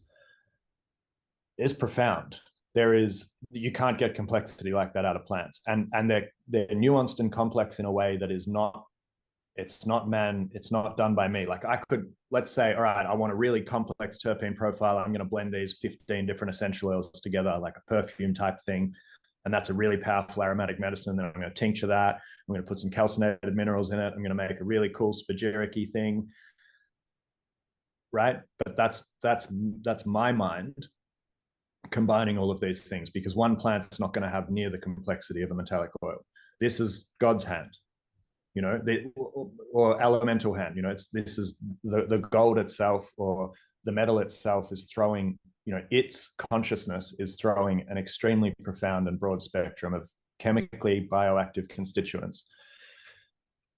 is profound. You can't get complexity like that out of plants, and they're nuanced and complex in a way that is not, it's not done by me. Like, I could, let's say, all right, I want a really complex terpene profile, I'm going to blend these 15 different essential oils together, like a perfume type thing, and that's a really powerful aromatic medicine. Then I'm going to tincture that, I'm going to put some calcinated minerals in it, I'm going to make a really cool spagyric-y thing, right? But that's my mind combining all of these things, because one plant's not going to have near the complexity of a metallic oil. This is God's hand, or elemental hand. This is the gold itself, or the metal itself is throwing, its consciousness is throwing an extremely profound and broad spectrum of chemically bioactive constituents.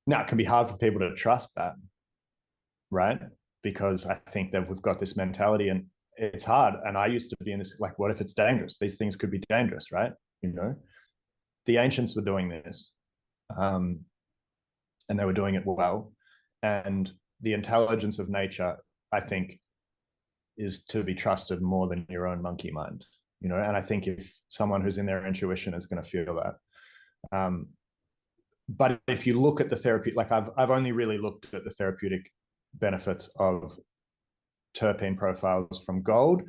Now, it can be hard for people to trust that, right? Because I think that we've got this mentality, and it's hard. And I used to be in this, like, what if it's dangerous? These things could be dangerous, right? The ancients were doing this, and they were doing it well. And the intelligence of nature, I think, is to be trusted more than your own monkey mind, and I think if someone who's in their intuition is going to feel that. But if you look at the therapeutic, like I've only really looked at the therapeutic benefits of terpene profiles from gold,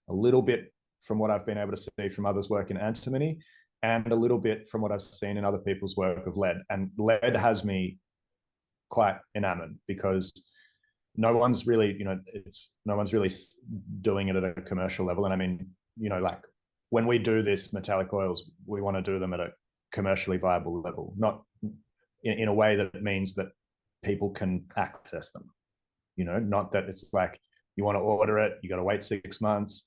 a little bit from what I've been able to see from others' work in antimony, and a little bit from what I've seen in other people's work of lead. And lead has me quite enamored, because no one's really doing it at a commercial level. And I mean, like, when we do this metallic oils, we want to do them at a commercially viable level, not in a way that means that people can access them, not that it's like, you want to order it, you got to wait 6 months.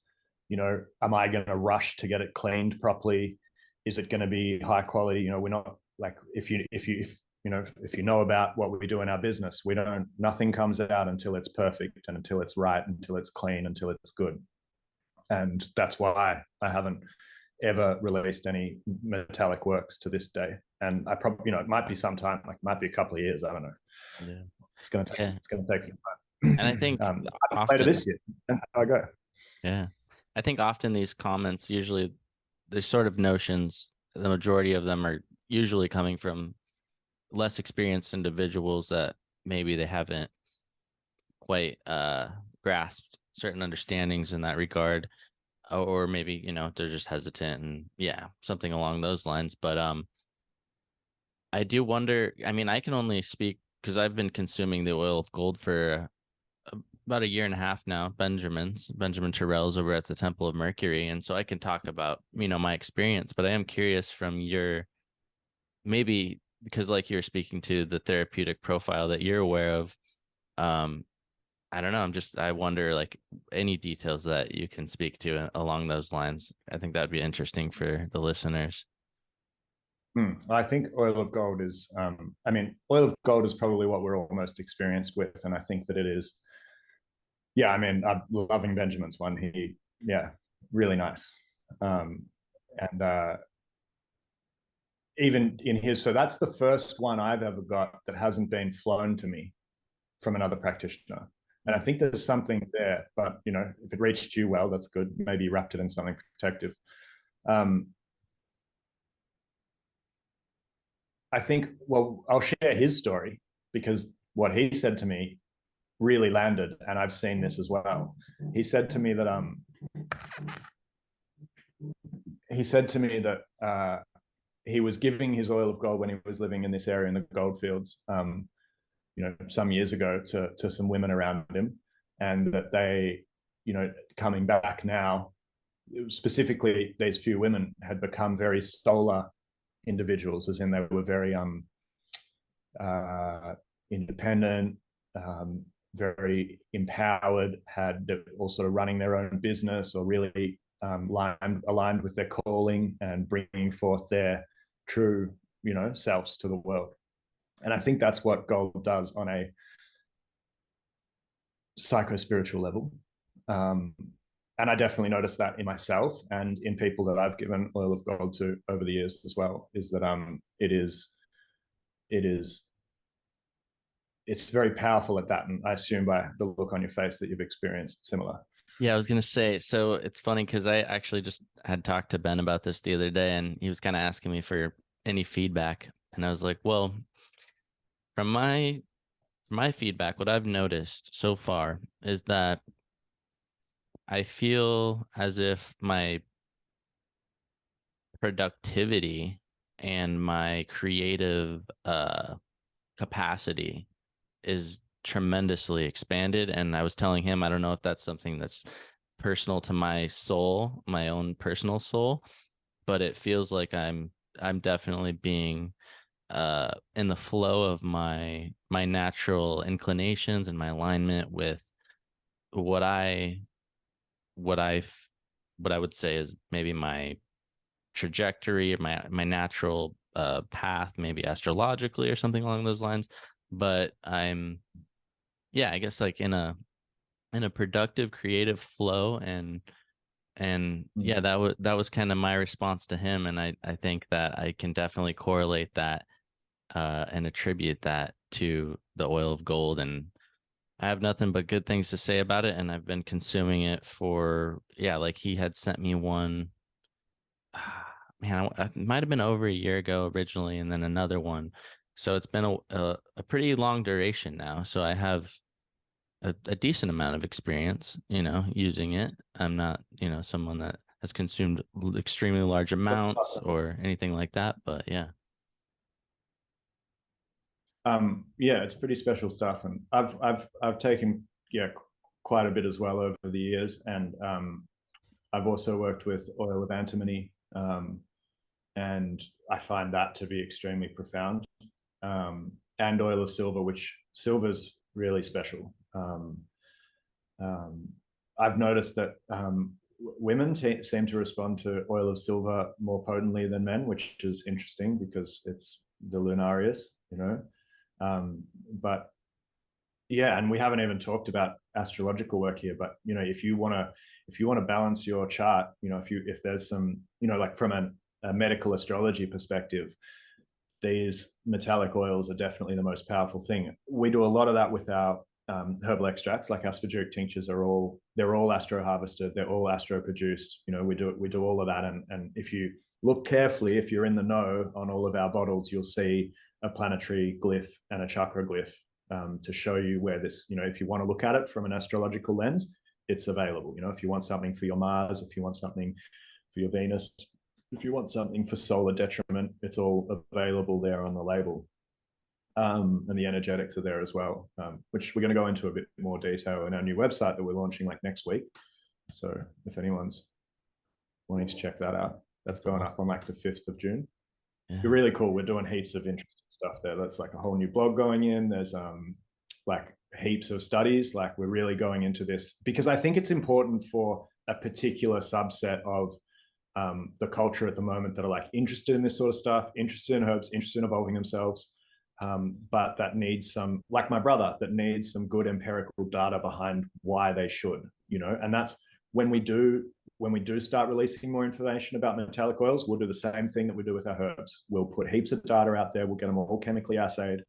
Am I going to rush to get it cleaned properly? Is it going to be high quality? We're not like, if you know about what we do in our business, nothing comes out until it's perfect, and until it's right, until it's clean, until it's good. And that's why I haven't ever released any metallic works to this day. And I probably, it might be some time, like it might be a couple of years, I don't know. Yeah. It's going to take some time. And I think often, later this year, that's how I go. Yeah. I think often these comments, usually there's sort of notions, the majority of them are usually coming from less experienced individuals that maybe they haven't quite grasped certain understandings in that regard, or maybe they're just hesitant, and something along those lines. But I do wonder, I mean, I can only speak because I've been consuming the oil of gold for about a year and a half now. Benjamin Terrell's over at the Temple of Mercury, and so I can talk about my experience. But I am curious from your, maybe because like you're speaking to the therapeutic profile that you're aware of, I don't know, I wonder, like, any details that you can speak to along those lines. I think that'd be interesting for the listeners. I think oil of gold is, oil of gold is probably what we're all most experienced with. And I think that it is, I'm loving Benjamin's one. Really nice. Even in his, so that's the first one I've ever got that hasn't been flown to me from another practitioner. And I think there's something there, but if it reached you, well, that's good. Maybe you wrapped it in something protective. I think, well, I'll share his story, because what he said to me really landed, and I've seen this as well. He said to me that he was giving his oil of gold when he was living in this area in the goldfields, some years ago, to some women around him, and that they, coming back now, specifically these few women had become very solar individuals, as in they were very independent, very empowered, had all sort of running their own business, or really aligned with their calling and bringing forth their true, selves to the world. And I think that's what gold does on a psycho-spiritual level. and I definitely noticed that in myself and in people that I've given oil of gold to over the years as well, is that it's very powerful at that. And I assume by the look on your face that you've experienced similar. Yeah, I was gonna say, so it's funny because I actually just had talked to Ben about this the other day, and he was kind of asking me for any feedback, and I was like, well, from my feedback, what I've noticed so far is that I feel as if my productivity and my creative capacity is tremendously expanded. And I was telling him, I don't know if that's something that's personal to my soul, my own personal soul, but it feels like I'm definitely being in the flow of my natural inclinations and my alignment with what I what I what I would say is maybe my trajectory or my natural path, maybe astrologically or something along those lines. But I'm, yeah, I guess like in a productive creative flow, and yeah, that was kind of my response to him. And I think that I can definitely correlate that and attribute that to the oil of gold. And I have nothing but good things to say about it, and I've been consuming it for, yeah, like he had sent me one, man, it might have been over a year ago originally, and then another one. So it's been a pretty long duration now. So I have a decent amount of experience, using it. I'm not, someone that has consumed extremely large amounts or anything like that, but yeah. Yeah, it's pretty special stuff, and I've taken quite a bit as well over the years, and I've also worked with oil of antimony, and I find that to be extremely profound, and oil of silver, which silver's really special. I've noticed that women seem to respond to oil of silver more potently than men, which is interesting because it's the lunarius, but yeah, and we haven't even talked about astrological work here, but if you want to balance your chart, if there's some, like from a medical astrology perspective, these metallic oils are definitely the most powerful thing. We do a lot of that with our herbal extracts, like our spagyric tinctures they're all astro harvested, they're all astro produced. We do all of that, and if you look carefully, if you're in the know on all of our bottles, you'll see a planetary glyph and a chakra glyph to show you where this, if you want to look at it from an astrological lens, it's available. If you want something for your Mars, if you want something for your Venus, if you want something for solar detriment, it's all available there on the label. And the energetics are there as well, which we're going to go into a bit more detail in our new website that we're launching like next week. So if anyone's wanting to check that out, that's going up on like the 5th of June. Yeah. You're really cool. We're doing heaps of interesting stuff there. That's like a whole new blog going in. There's like heaps of studies. Like we're really going into this because I think it's important for a particular subset of the culture at the moment that are like interested in this sort of stuff, interested in herbs, interested in evolving themselves, but that needs some, like my brother, that needs some good empirical data behind why they should, and that's when we do start releasing more information about metallic oils, we'll do the same thing that we do with our herbs. We'll put heaps of data out there. We'll get them all chemically assayed.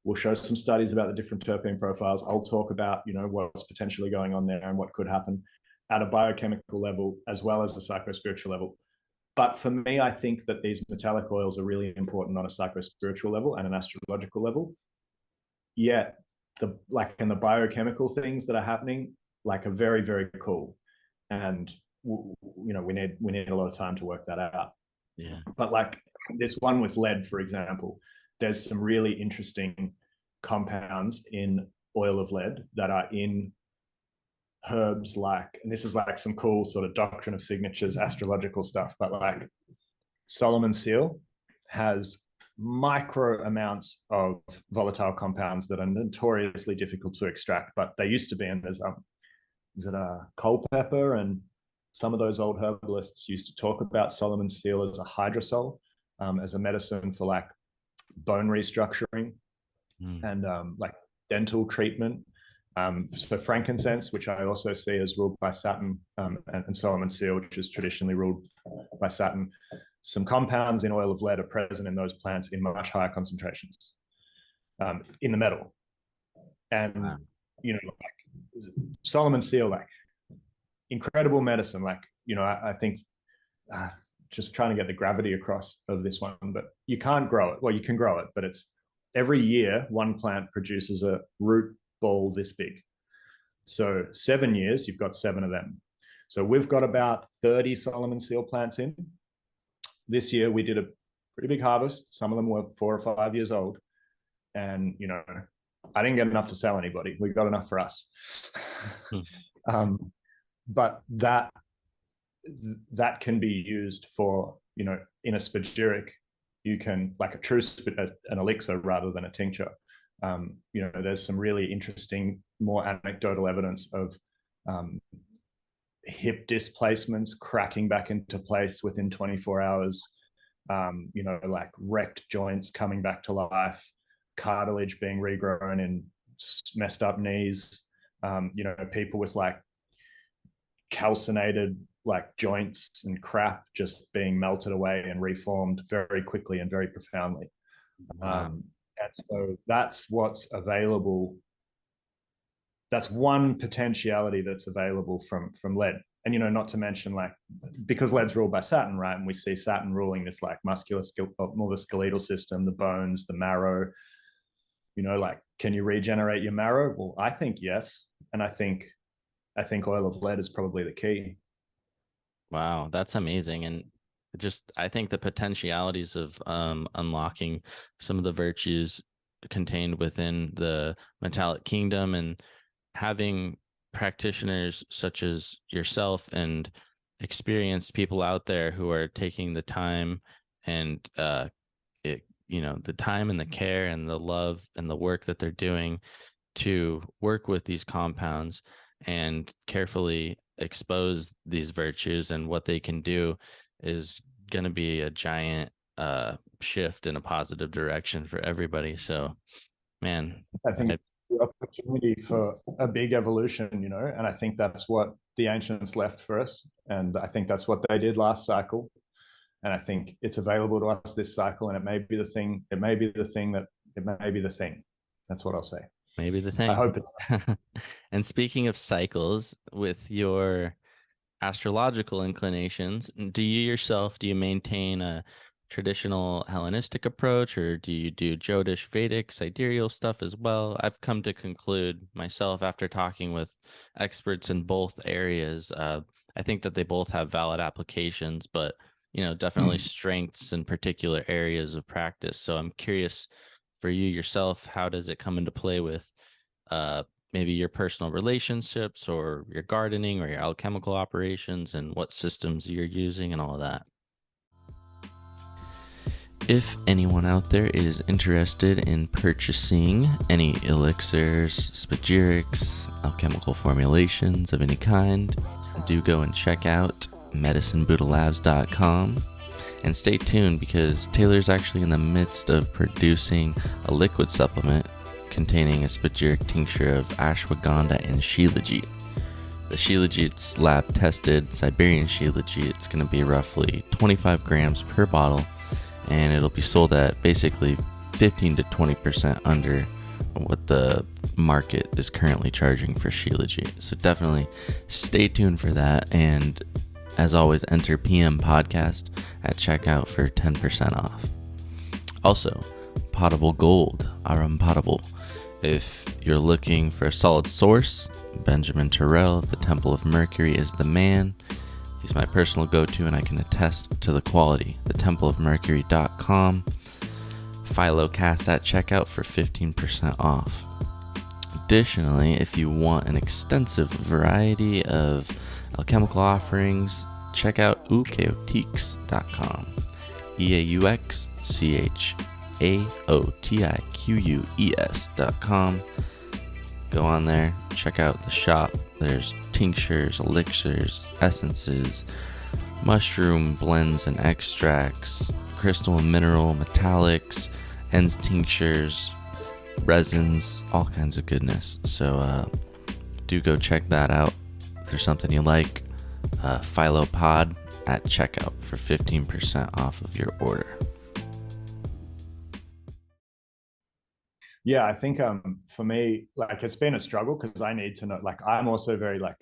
We'll show some studies about the different terpene profiles. I'll talk about, what's potentially going on there and what could happen at a biochemical level as well as a psychospiritual level. But for me, I think that these metallic oils are really important on a psychospiritual level and an astrological level. Yet the biochemical things that are happening are very, very cool. And we need a lot of time to work that out. Yeah. But like this one with lead, for example, there's some really interesting compounds in oil of lead that are in herbs, and this is like some cool sort of doctrine of signatures, astrological stuff, but like Solomon's seal has micro amounts of volatile compounds that are notoriously difficult to extract, but they used to be, and there's is it a Culpeper, and some of those old herbalists used to talk about Solomon's seal as a hydrosol, as a medicine for like bone restructuring and like dental treatment So frankincense, which I also see as ruled by Saturn, and Solomon seal, which is traditionally ruled by Saturn. Some compounds in oil of lead are present in those plants in much higher concentrations in the metal. And, Wow. like Solomon seal, like incredible medicine. Like, I think just trying to get the gravity across of this one, but you can't grow it. Well, you can grow it, but it's every year one plant produces a root ball this big. So 7 years, you've got 7 of them. So we've got about 30 Solomon seal plants in. This year we did a pretty big harvest. Some of them were 4 or 5 years old. And, I didn't get enough to sell anybody. We got enough for us. But that can be used for, in a spagyric, you can, like a true an elixir rather than a tincture. There's some really interesting, more anecdotal evidence of hip displacements cracking back into place within 24 hours, like wrecked joints coming back to life, cartilage being regrown in messed up knees, people with like calcinated like joints and crap just being melted away and reformed very quickly and very profoundly. Wow. And so that's what's available. That's one potentiality that's available from lead. And, not to mention, like, because lead's ruled by Saturn, right? And we see Saturn ruling this like more the skeletal system, the bones, the marrow, like, can you regenerate your marrow? Well, I think yes. And I think oil of lead is probably the key. Wow, that's amazing. And I think the potentialities of unlocking some of the virtues contained within the metallic kingdom, and having practitioners such as yourself and experienced people out there who are taking the time and the time and the care and the love and the work that they're doing to work with these compounds and carefully expose these virtues and what they can do is going to be a giant shift in a positive direction for everybody. So, man, I think the opportunity for a big evolution, and I think that's what the ancients left for us. And I think that's what they did last cycle. And I think it's available to us this cycle, and it may be the thing. That's what I'll say. Maybe the thing. I hope it's. And speaking of cycles, with your astrological inclinations, do you maintain a traditional Hellenistic approach, or do you do Jyotish, Vedic, sidereal stuff as well? I've come to conclude myself, after talking with experts in both areas, I think that they both have valid applications, but definitely strengths in particular areas of practice. So I'm curious, for you yourself, how does it come into play with maybe your personal relationships or your gardening or your alchemical operations, and what systems you're using and all of that? If anyone out there is interested in purchasing any elixirs, spagyrics, alchemical formulations of any kind, do go and check out medicinebuddhalabs.com. And stay tuned, because Taylor's actually in the midst of producing a liquid supplement containing a spagyric tincture of ashwagandha and shilajit. The shilajit's lab-tested Siberian shilajit. It's going to be roughly 25 grams per bottle, and it'll be sold at basically 15 to 20% under what the market is currently charging for shilajit. So definitely stay tuned for that. And as always, enter PM Podcast at checkout for 10% off. Also, Potable Gold, Arum Potable. If you're looking for a solid source, Benjamin Terrell, the Temple of Mercury, is the man. He's my personal go-to, and I can attest to the quality. thetempleofmercury.com. Philocast at checkout for 15% off. Additionally, if you want an extensive variety of alchemical offerings, check out euchaotiques.com. EAUXCHAOTIQUES.com. Go on there, check out the shop. There's tinctures, elixirs, essences, mushroom blends and extracts, crystal and mineral, metallics, ends tinctures, resins, all kinds of goodness. So do go check that out. If there's something you like, PhiloPod at checkout for 15% off of your order. Yeah, I think for me, like it's been a struggle because I need to know, like I'm also very like,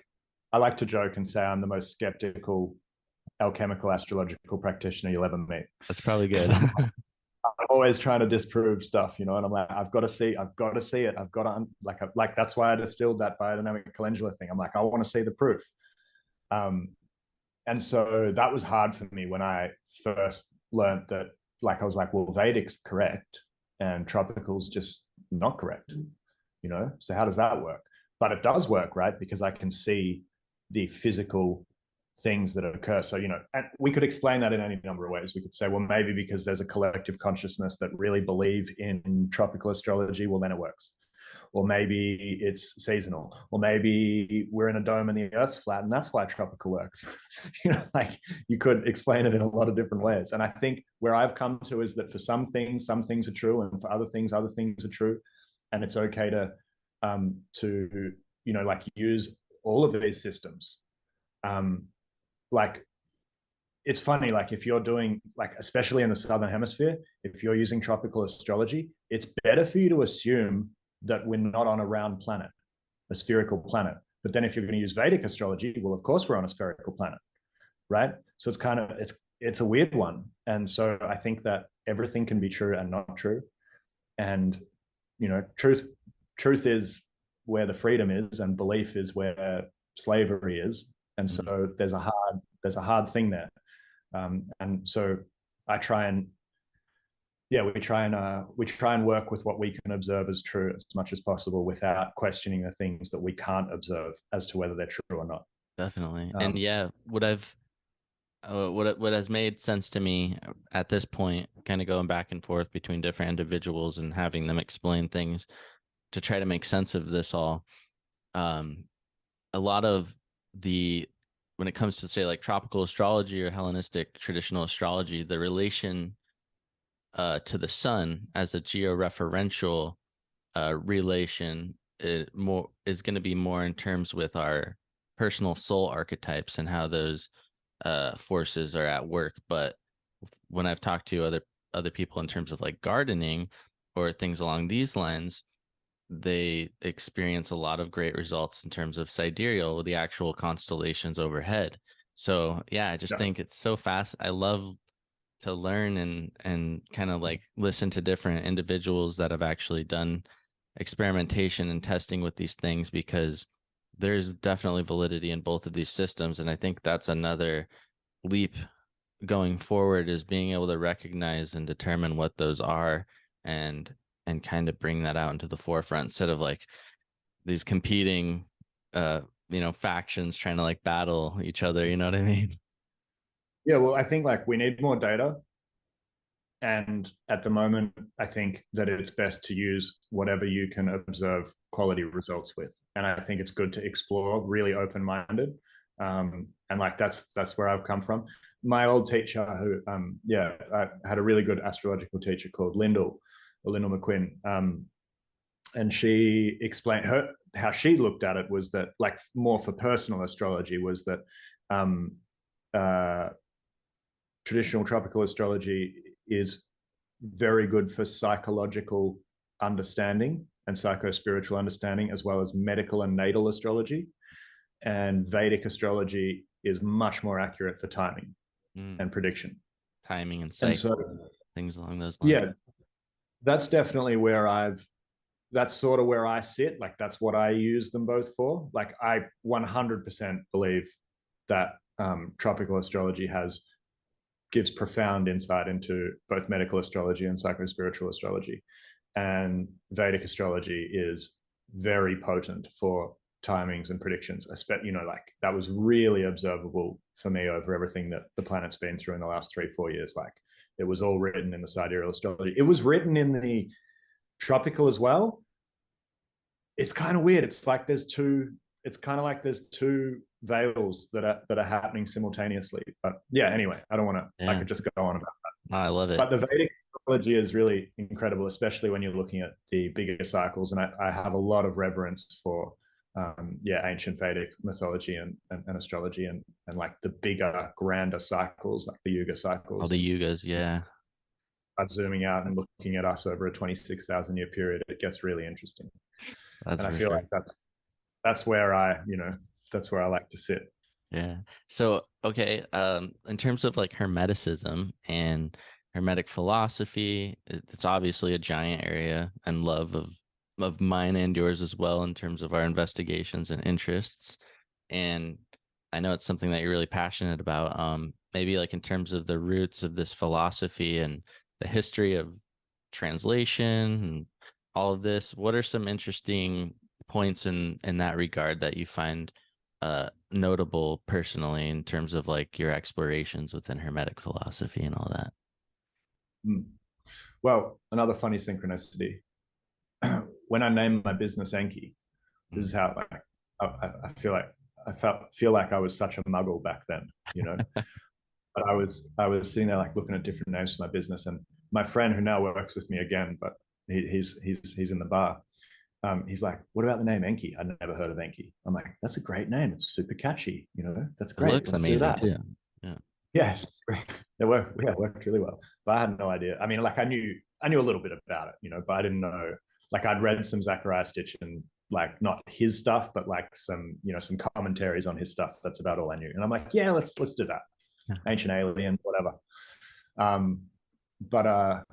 I like to joke and say I'm the most skeptical alchemical astrological practitioner you'll ever meet. That's probably good. I'm always trying to disprove stuff, you know, and I'm like, I've got to see it. I've got to like that's why I distilled that biodynamic calendula thing. I'm like, I want to see the proof. And so that was hard for me when I first learned that, like, I was like, well, Vedic's correct and tropical's just not correct, you know? So how does that work? But it does work, right? Because I can see the physical things that occur. So, you know, and we could explain that in any number of ways. We could say, well, maybe because there's a collective consciousness that really believe in tropical astrology, well, then it works. Or maybe it's seasonal, or maybe we're in a dome and the earth's flat and that's why tropical works. You know, like you could explain it in a lot of different ways. And I think where I've come to is that for some things are true, and for other things are true. And it's okay to you know, like use all of these systems. Like it's funny, like if you're doing, like especially in the southern hemisphere, if you're using tropical astrology, it's better for you to assume that we're not on a round planet, a spherical planet. But then if you're going to use Vedic astrology, well, of course we're on a spherical planet, right? So it's kind of, it's a weird one. And so I think that everything can be true and not true. And, you know, truth is where the freedom is, and belief is where slavery is. And so there's a hard thing there. And so I try and, yeah, we try and work with what we can observe as true as much as possible without questioning the things that we can't observe as to whether they're true or not. Definitely. And yeah, what has made sense to me at this point, kind of going back and forth between different individuals and having them explain things to try to make sense of this all. A lot of when it comes to say like tropical astrology or Hellenistic traditional astrology, the relation to the sun as a georeferential relation is going to be more in terms with our personal soul archetypes and how those forces are at work. But when I've talked to other people in terms of like gardening or things along these lines, they experience a lot of great results in terms of sidereal, the actual constellations overhead. So yeah, I just think it's so fast. I love to learn and kind of like listen to different individuals that have actually done experimentation and testing with these things, because there's definitely validity in both of these systems. And I think that's another leap going forward, is being able to recognize and determine what those are and kind of bring that out into the forefront, instead of like these competing factions trying to like battle each other, you know what I mean? Yeah, well, I think like we need more data. And at the moment, I think that it's best to use whatever you can observe quality results with. And I think it's good to explore, really open-minded. And like that's where I've come from. My old teacher, who I had a really good astrological teacher called Lyndall McQuinn. And she explained how she looked at it was that, like, more for personal astrology, was that traditional tropical astrology is very good for psychological understanding and psycho-spiritual understanding, as well as medical and natal astrology. And Vedic astrology is much more accurate for timing and prediction. Timing and cycle, so, things along those lines. Yeah, that's definitely that's sort of where I sit. Like, that's what I use them both for. Like, I 100% believe that tropical astrology gives profound insight into both medical astrology and psycho-spiritual astrology. And Vedic astrology is very potent for timings and predictions. You know, like that was really observable for me over everything that the planet's been through in the last 3-4 years. Like, it was all written in the sidereal astrology. It was written in the tropical as well. It's kind of weird. It's kind of like there's two veils that are happening simultaneously. But yeah, anyway, I don't want to, I could just go on about that. I love it. But the Vedic astrology is really incredible, especially when you're looking at the bigger cycles. And I have a lot of reverence for ancient Vedic mythology and astrology and like the bigger, grander cycles, like the Yuga cycles. All the Yugas, yeah. Start zooming out and looking at us over a 26,000 year period, it gets really interesting. That's and I for feel sure. like that's where I like to sit. Yeah. So, okay, in terms of like Hermeticism and Hermetic philosophy, it's obviously a giant area and love of mine and yours as well in terms of our investigations and interests. And I know it's something that you're really passionate about. Maybe like in terms of the roots of this philosophy and the history of translation and all of this, what are some interesting points in that regard that you find notable personally in terms of like your explorations within Hermetic philosophy and all that? Well, another funny synchronicity. When I named my business Enki, this is how like I feel like I was such a muggle back then, But I was sitting there like looking at different names for my business, and my friend who now works with me again, but he's in the bar. He's like, "What about the name Enki? I'd never heard of Enki." I'm like, "That's a great name. It's super catchy. That's It great. looks Let's do amazing that." too. Yeah. Yeah, it's great. It worked really well. But I had no idea. I mean, like I knew a little bit about it, but I didn't know. Like I'd read some Zachariah Stitch and like not his stuff, but like some some commentaries on his stuff. That's about all I knew. And I'm like, yeah, let's do that. Yeah. Ancient alien, whatever. But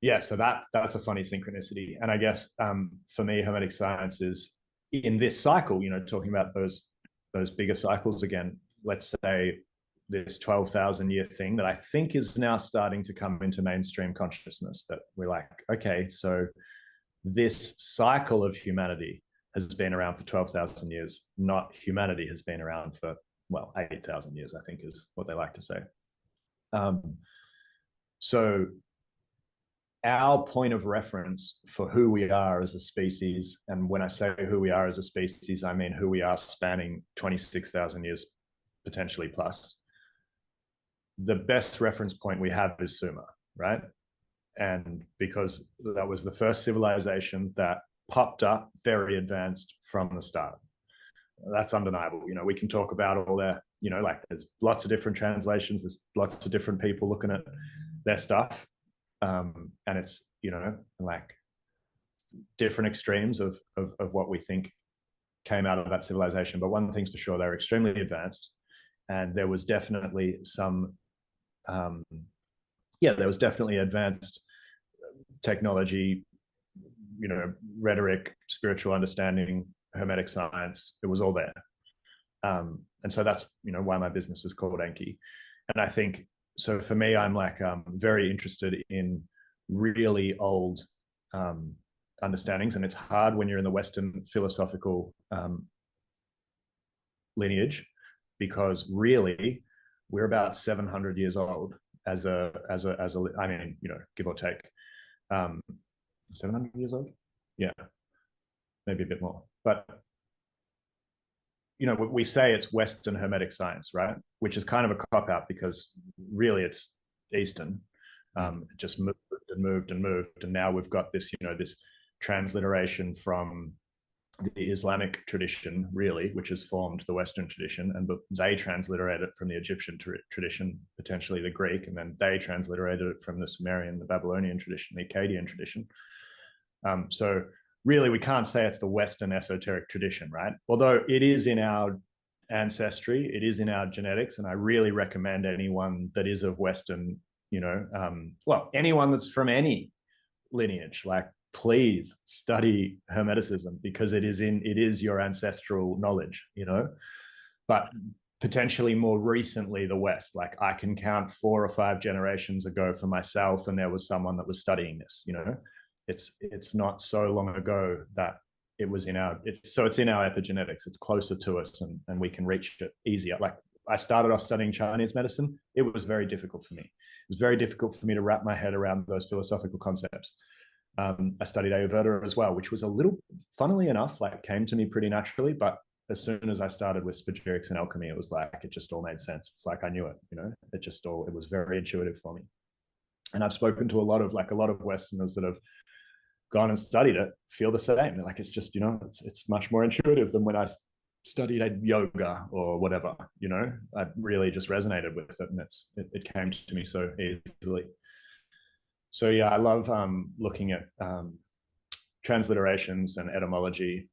yeah, so that's a funny synchronicity. And I guess for me, Hermetic science is in this cycle, talking about those bigger cycles again, let's say this 12,000 year thing that I think is now starting to come into mainstream consciousness, that we're like, okay, so this cycle of humanity has been around for 12,000 years, not humanity has been around for, well, 8,000 years, I think is what they like to say. So our point of reference for who we are as a species, and when I say who we are as a species, I mean who we are spanning 26,000 years, potentially plus. The best reference point we have is Sumer, right? And because that was the first civilization that popped up very advanced from the start. That's undeniable. We can talk about all their, like there's lots of different translations, there's lots of different people looking at their stuff. And it's, like different extremes of what we think came out of that civilization. But one thing's for sure, they were extremely advanced. And there was definitely some, there was definitely advanced technology, rhetoric, spiritual understanding, Hermetic science. It was all there. And so that's, why my business is called Enki. And I think, so for me, I'm like very interested in really old understandings. And it's hard when you're in the Western philosophical lineage, because really we're about 700 years old as a I mean, give or take 700 years old. Yeah, maybe a bit more. But we say it's Western Hermetic science, right? Which is kind of a cop out, because really it's Eastern. It just moved and moved and moved, and now we've got this, this transliteration from the Islamic tradition, really, which has formed the Western tradition, and they transliterated it from the Egyptian tradition, potentially the Greek, and then they transliterated it from the Sumerian, the Babylonian tradition, the Akkadian tradition. So really, we can't say it's the Western esoteric tradition, right? Although it is in our ancestry, it is in our genetics, and I really recommend anyone that is of Western, anyone that's from any lineage, like, please study Hermeticism, because it is your ancestral knowledge, but potentially more recently the West. Like I can count 4 or 5 generations ago for myself, and there was someone that was studying this, it's not so long ago that it was in our, it's in our epigenetics. It's closer to us, and we can reach it easier. Like I started off studying Chinese medicine. It was very difficult for me. It was very difficult for me to wrap my head around those philosophical concepts. I studied Ayurveda as well, which was a little, funnily enough, like came to me pretty naturally. But as soon as I started with spagyrics and alchemy, it was like, it just all made sense. It's like I knew it, it was very intuitive for me. And I've spoken to a lot of Westerners that have gone and studied it feel the same. Like it's just, it's much more intuitive than when I studied yoga or whatever. I really just resonated with it, and it came to me so easily. So yeah, I love looking at transliterations and etymology.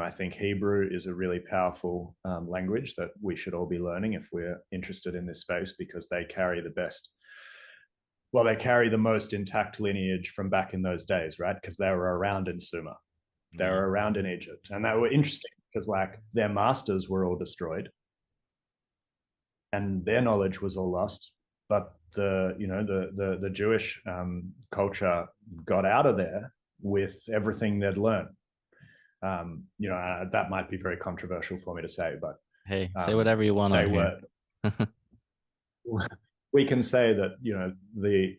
I think Hebrew is a really powerful language that we should all be learning if we're interested in this space, because they carry they carry the most intact lineage from back in those days, right? Because they were around in Sumer, they were around in Egypt, and they were interesting because like their masters were all destroyed and their knowledge was all lost, but the Jewish culture got out of there with everything they'd learned. That might be very controversial for me to say, but hey, say whatever you want on here. We can say that the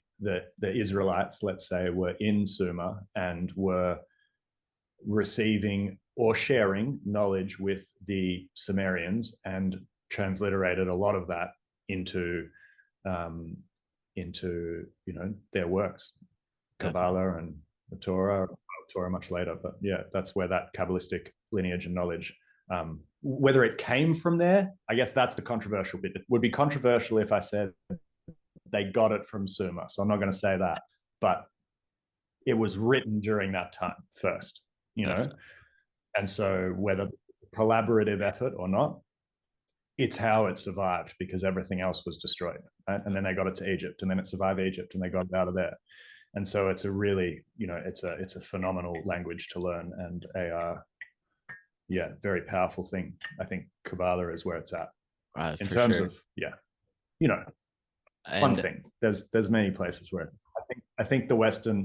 Israelites, let's say, were in Sumer and were receiving or sharing knowledge with the Sumerians and transliterated a lot of that into their works, Kabbalah and the Torah much later. But yeah, that's where that Kabbalistic lineage and knowledge, whether it came from there, I guess that's the controversial bit. It would be controversial if I said they got it from Sumer, so I'm not going to say that, but it was written during that time first, and so whether collaborative effort or not, it's how it survived, because everything else was destroyed, right? And then they got it to Egypt, and then it survived Egypt, and they got it out of there. And so it's a really, it's a phenomenal language to learn, and a very powerful thing. I think Kabbalah is where it's at, in terms of one thing. There's many places where it's. I think the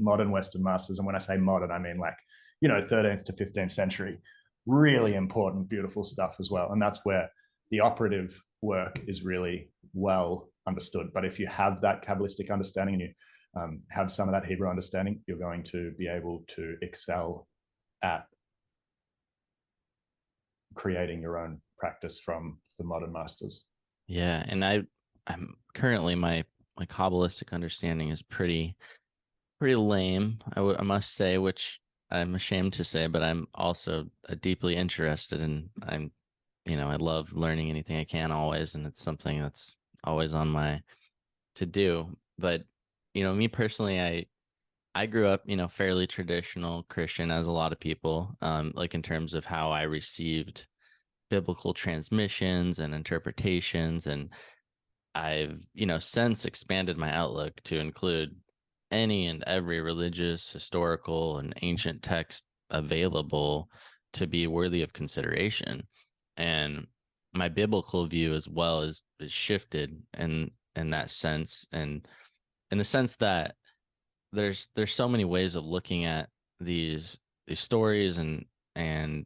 modern Western masters, and when I say modern, I mean like 13th to 15th century, really important, beautiful stuff as well. And that's where the operative work is really well understood. But if you have that Kabbalistic understanding and you have some of that Hebrew understanding, you're going to be able to excel at creating your own practice from the modern masters. Yeah, and I'm currently my Kabbalistic understanding is pretty lame, I must say, which I'm ashamed to say, but I'm also deeply interested in. I love learning anything I can always, and it's something that's always on my to do. But me personally, I grew up fairly traditional Christian, as a lot of people, like in terms of how I received biblical transmissions and interpretations, and I've since expanded my outlook to include any and every religious, historical, and ancient text available to be worthy of consideration. And my biblical view as well is shifted in that sense, and in the sense that there's so many ways of looking at these stories, and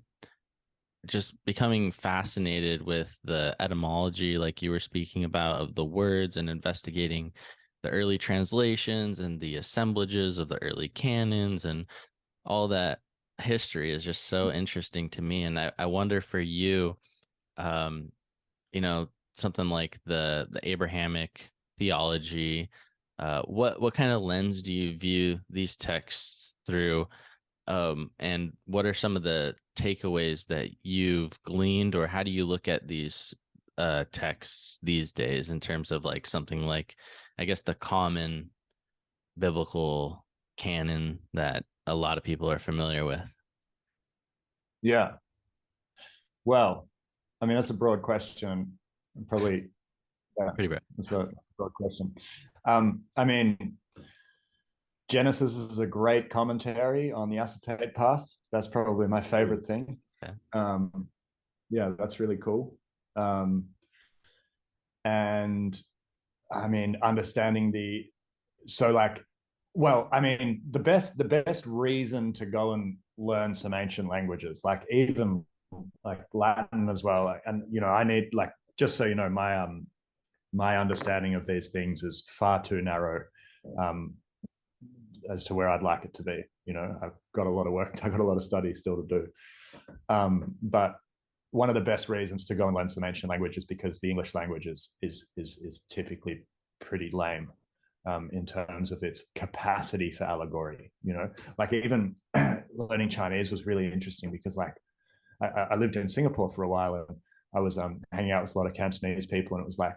just becoming fascinated with the etymology, like you were speaking about, of the words, and investigating the early translations and the assemblages of the early canons, and all that history is just so interesting to me. And I wonder for you, something like the Abrahamic theology, what kind of lens do you view these texts through? And what are some of the takeaways that you've gleaned, or how do you look at these texts these days in terms of like something like, I guess, the common biblical canon that a lot of people are familiar with? Yeah. Well, I mean, that's a broad question. Probably pretty broad. It's a broad question. I mean, Genesis is a great commentary on the acetate path. That's probably my favorite thing. Okay. Yeah, that's really cool. And I mean, understanding the best reason to go and learn some ancient languages, like even like Latin as well. And I need, like, just so you know, my understanding of these things is far too narrow as to where I'd like it to be. I've got a lot of work, I've got a lot of study still to do. But one of the best reasons to go and learn some ancient language is because the English language is typically pretty lame. in terms of its capacity for allegory. Like even learning Chinese was really interesting because like I lived in Singapore for a while, and I was hanging out with a lot of Cantonese people, and it was like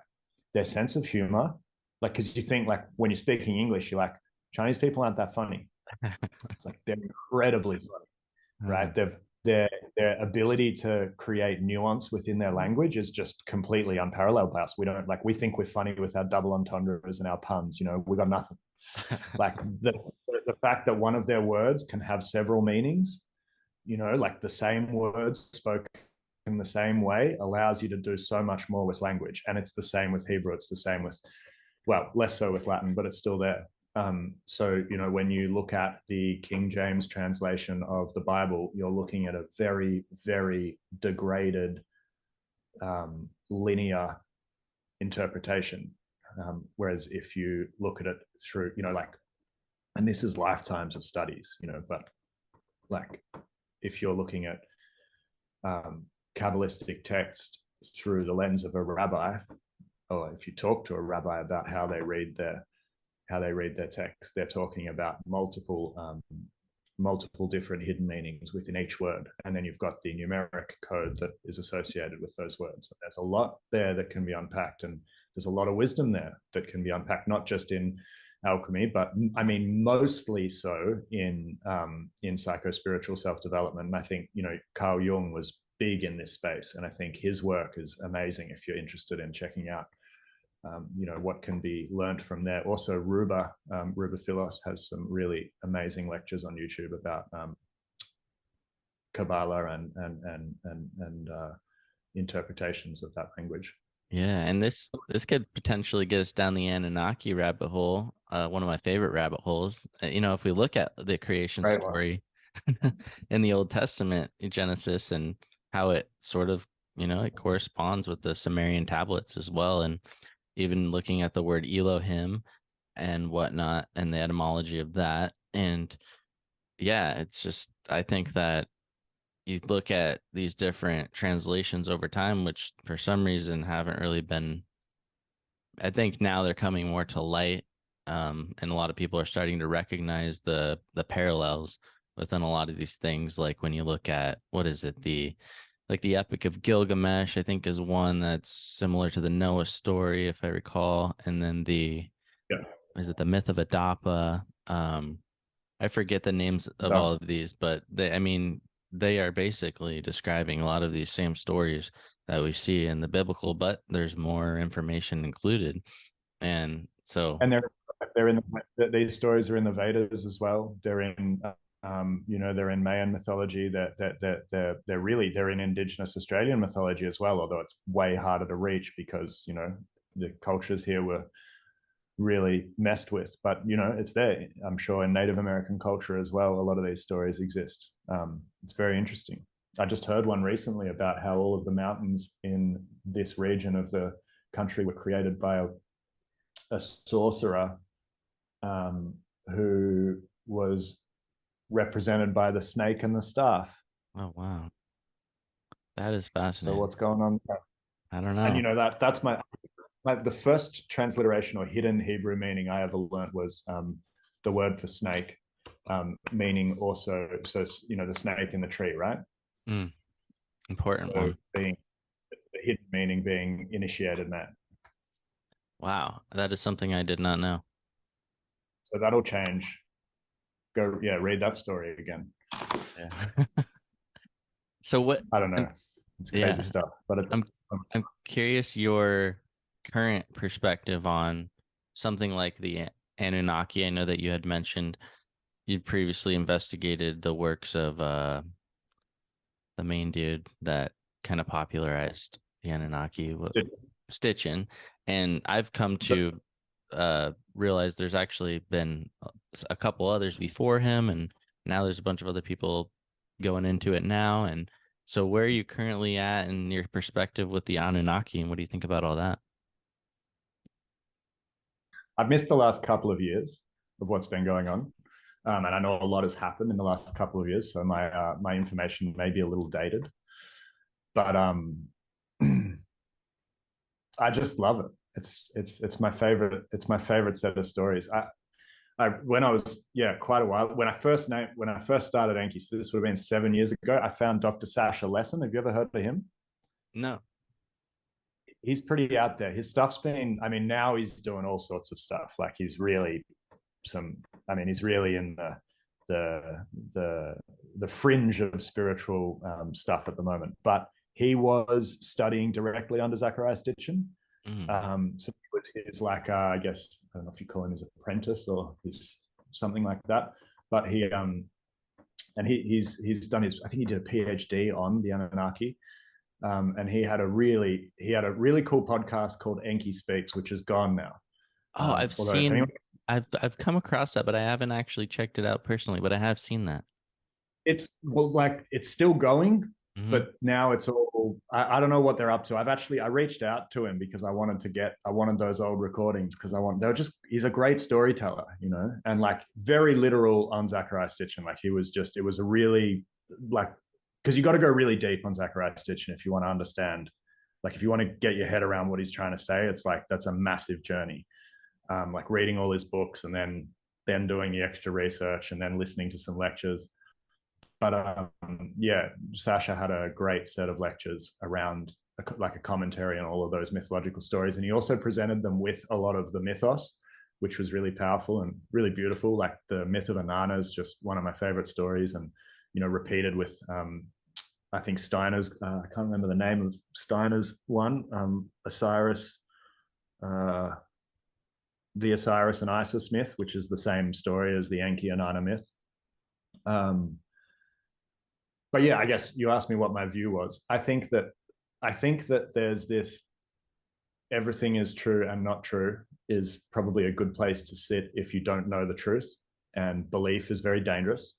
their sense of humor, like because you think like when you're speaking English, you're like Chinese people aren't that funny. It's like they're incredibly funny, right? Their ability to create nuance within their language is just completely unparalleled by us. We don't like we think we're funny with our double entendres and our puns. We got nothing. Like the fact that one of their words can have several meanings, like the same words spoken in the same way allows you to do so much more with language. And it's the same with Hebrew. It's the same with, well, less so with Latin, but it's still there. So, when you look at the King James translation of the Bible, you're looking at a very, very degraded, linear interpretation. Whereas if you look at it through, and this is lifetimes of studies, but like if you're looking at Kabbalistic text through the lens of a rabbi, or if you talk to a rabbi about how they read their text, they're talking about multiple different hidden meanings within each word, and then you've got the numeric code that is associated with those words. There's a lot there that can be unpacked, and there's a lot of wisdom there that can be unpacked, not just in alchemy, but I mean mostly so in psycho-spiritual self-development. And I think Carl Jung was big in this space, and I think his work is amazing if you're interested in checking out what can be learned from there. Also, Ruba Philos has some really amazing lectures on YouTube about Kabbalah and interpretations of that language. Yeah, and this could potentially get us down the Anunnaki rabbit hole. One of my favorite rabbit holes. If we look at the creation story in the Old Testament, Genesis, and how it sort of, it corresponds with the Sumerian tablets as well, and even looking at the word Elohim and whatnot, and the etymology of that. And yeah, it's just, I think that you look at these different translations over time, which for some reason haven't really been, I think now they're coming more to light. And a lot of people are starting to recognize the parallels within a lot of these things. Like when you look at, what is it? The Epic of Gilgamesh, I think, is one that's similar to the Noah story, if I recall. And then is it the myth of Adapa? I forget the names of all of these, but they are basically describing a lot of these same stories that we see in the biblical, but there's more information included. And so, and they're in these stories are in the Vedas as well. They're in they're in Mayan mythology. They're in Indigenous Australian mythology as well, although it's way harder to reach because the cultures here were really messed with. But it's there. I'm sure in Native American culture as well, a lot of these stories exist. It's very interesting. I just heard one recently about how all of the mountains in this region of the country were created by a sorcerer who was represented by the snake and the staff. Oh wow, that is fascinating. So what's going on there? I don't know. And that's the first transliteration or hidden Hebrew meaning I ever learned was the word for snake, meaning also, so the snake in the tree, right? Important so one. Being the hidden meaning being initiated man. Wow, that is something I did not know. So that'll change. Read that story again. Yeah. So what? I don't know. It's crazy stuff. But I'm curious your current perspective on something like the Anunnaki. I know that you had mentioned you'd previously investigated the works of the main dude that kind of popularized the Anunnaki, Stitchin. And I've come to realize there's actually been a couple others before him, and now there's a bunch of other people going into it now. And so where are you currently at in your perspective with the Anunnaki, and what do you think about all that? I've missed the last couple of years of what's been going on. And I know a lot has happened in the last couple of years, so my information may be a little dated. But I just love it. it's my favorite. It's my favorite set of stories. I when I was quite a while when I first started Enki, so this would have been 7 years ago. I found Dr. Sasha Lesson. Have you ever heard of him? No. He's pretty out there. His stuff's been. I mean, now he's doing all sorts of stuff. Like he's really he's really in the fringe of spiritual stuff at the moment. But he was studying directly under Zecharia Sitchin. So it's like I guess I don't know if you call him his apprentice or his something like that. But he's done his. I think he did a PhD on the Anunnaki. And he had a really cool podcast called Enki Speaks, which is gone now. Oh, I've come across that, but I haven't actually checked it out personally, but I have seen that. It's still going, but now it's all, I don't know what they're up to. I reached out to him because I wanted those old recordings because he's a great storyteller, and like very literal on Zecharia Sitchin. Like it was a really like, because you got to go really deep on Zecharia Sitchin if you want to understand, like if you want to get your head around what he's trying to say, it's like, that's a massive journey. Like reading all his books and then doing the extra research and then listening to some lectures. But Sasha had a great set of lectures around like a commentary on all of those mythological stories. And he also presented them with a lot of the mythos, which was really powerful and really beautiful. Like the myth of Inanna is just one of my favorite stories, and repeated with I think Steiner's I can't remember the name of Steiner's one, Osiris, the Osiris and Isis myth, which is the same story as the Enki Inanna myth. But yeah, I guess you asked me what my view was. I think that there's this everything is true and not true is probably a good place to sit if you don't know the truth, and belief is very dangerous.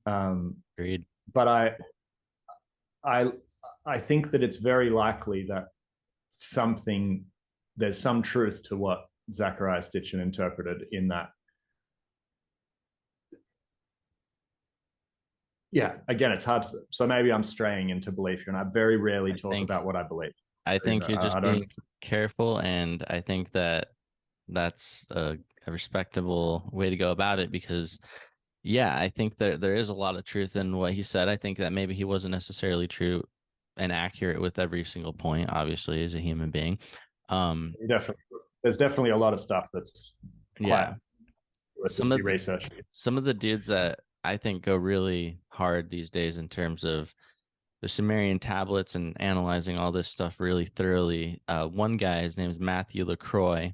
Agreed. But I think that it's very likely that there's some truth to what Zecharia Sitchin interpreted in that. Yeah, again, it's hard. So maybe I'm straying into belief here, and I very rarely talk about what I believe. I think you're just being careful, and I think that's a respectable way to go about it, because I think that there is a lot of truth in what he said. I think that maybe he wasn't necessarily true and accurate with every single point, obviously, as a human being. There's definitely a lot of stuff that's some of research. Some of the dudes that I think go really hard these days in terms of the Sumerian tablets and analyzing all this stuff really thoroughly. One guy, his name is Matthew LaCroix.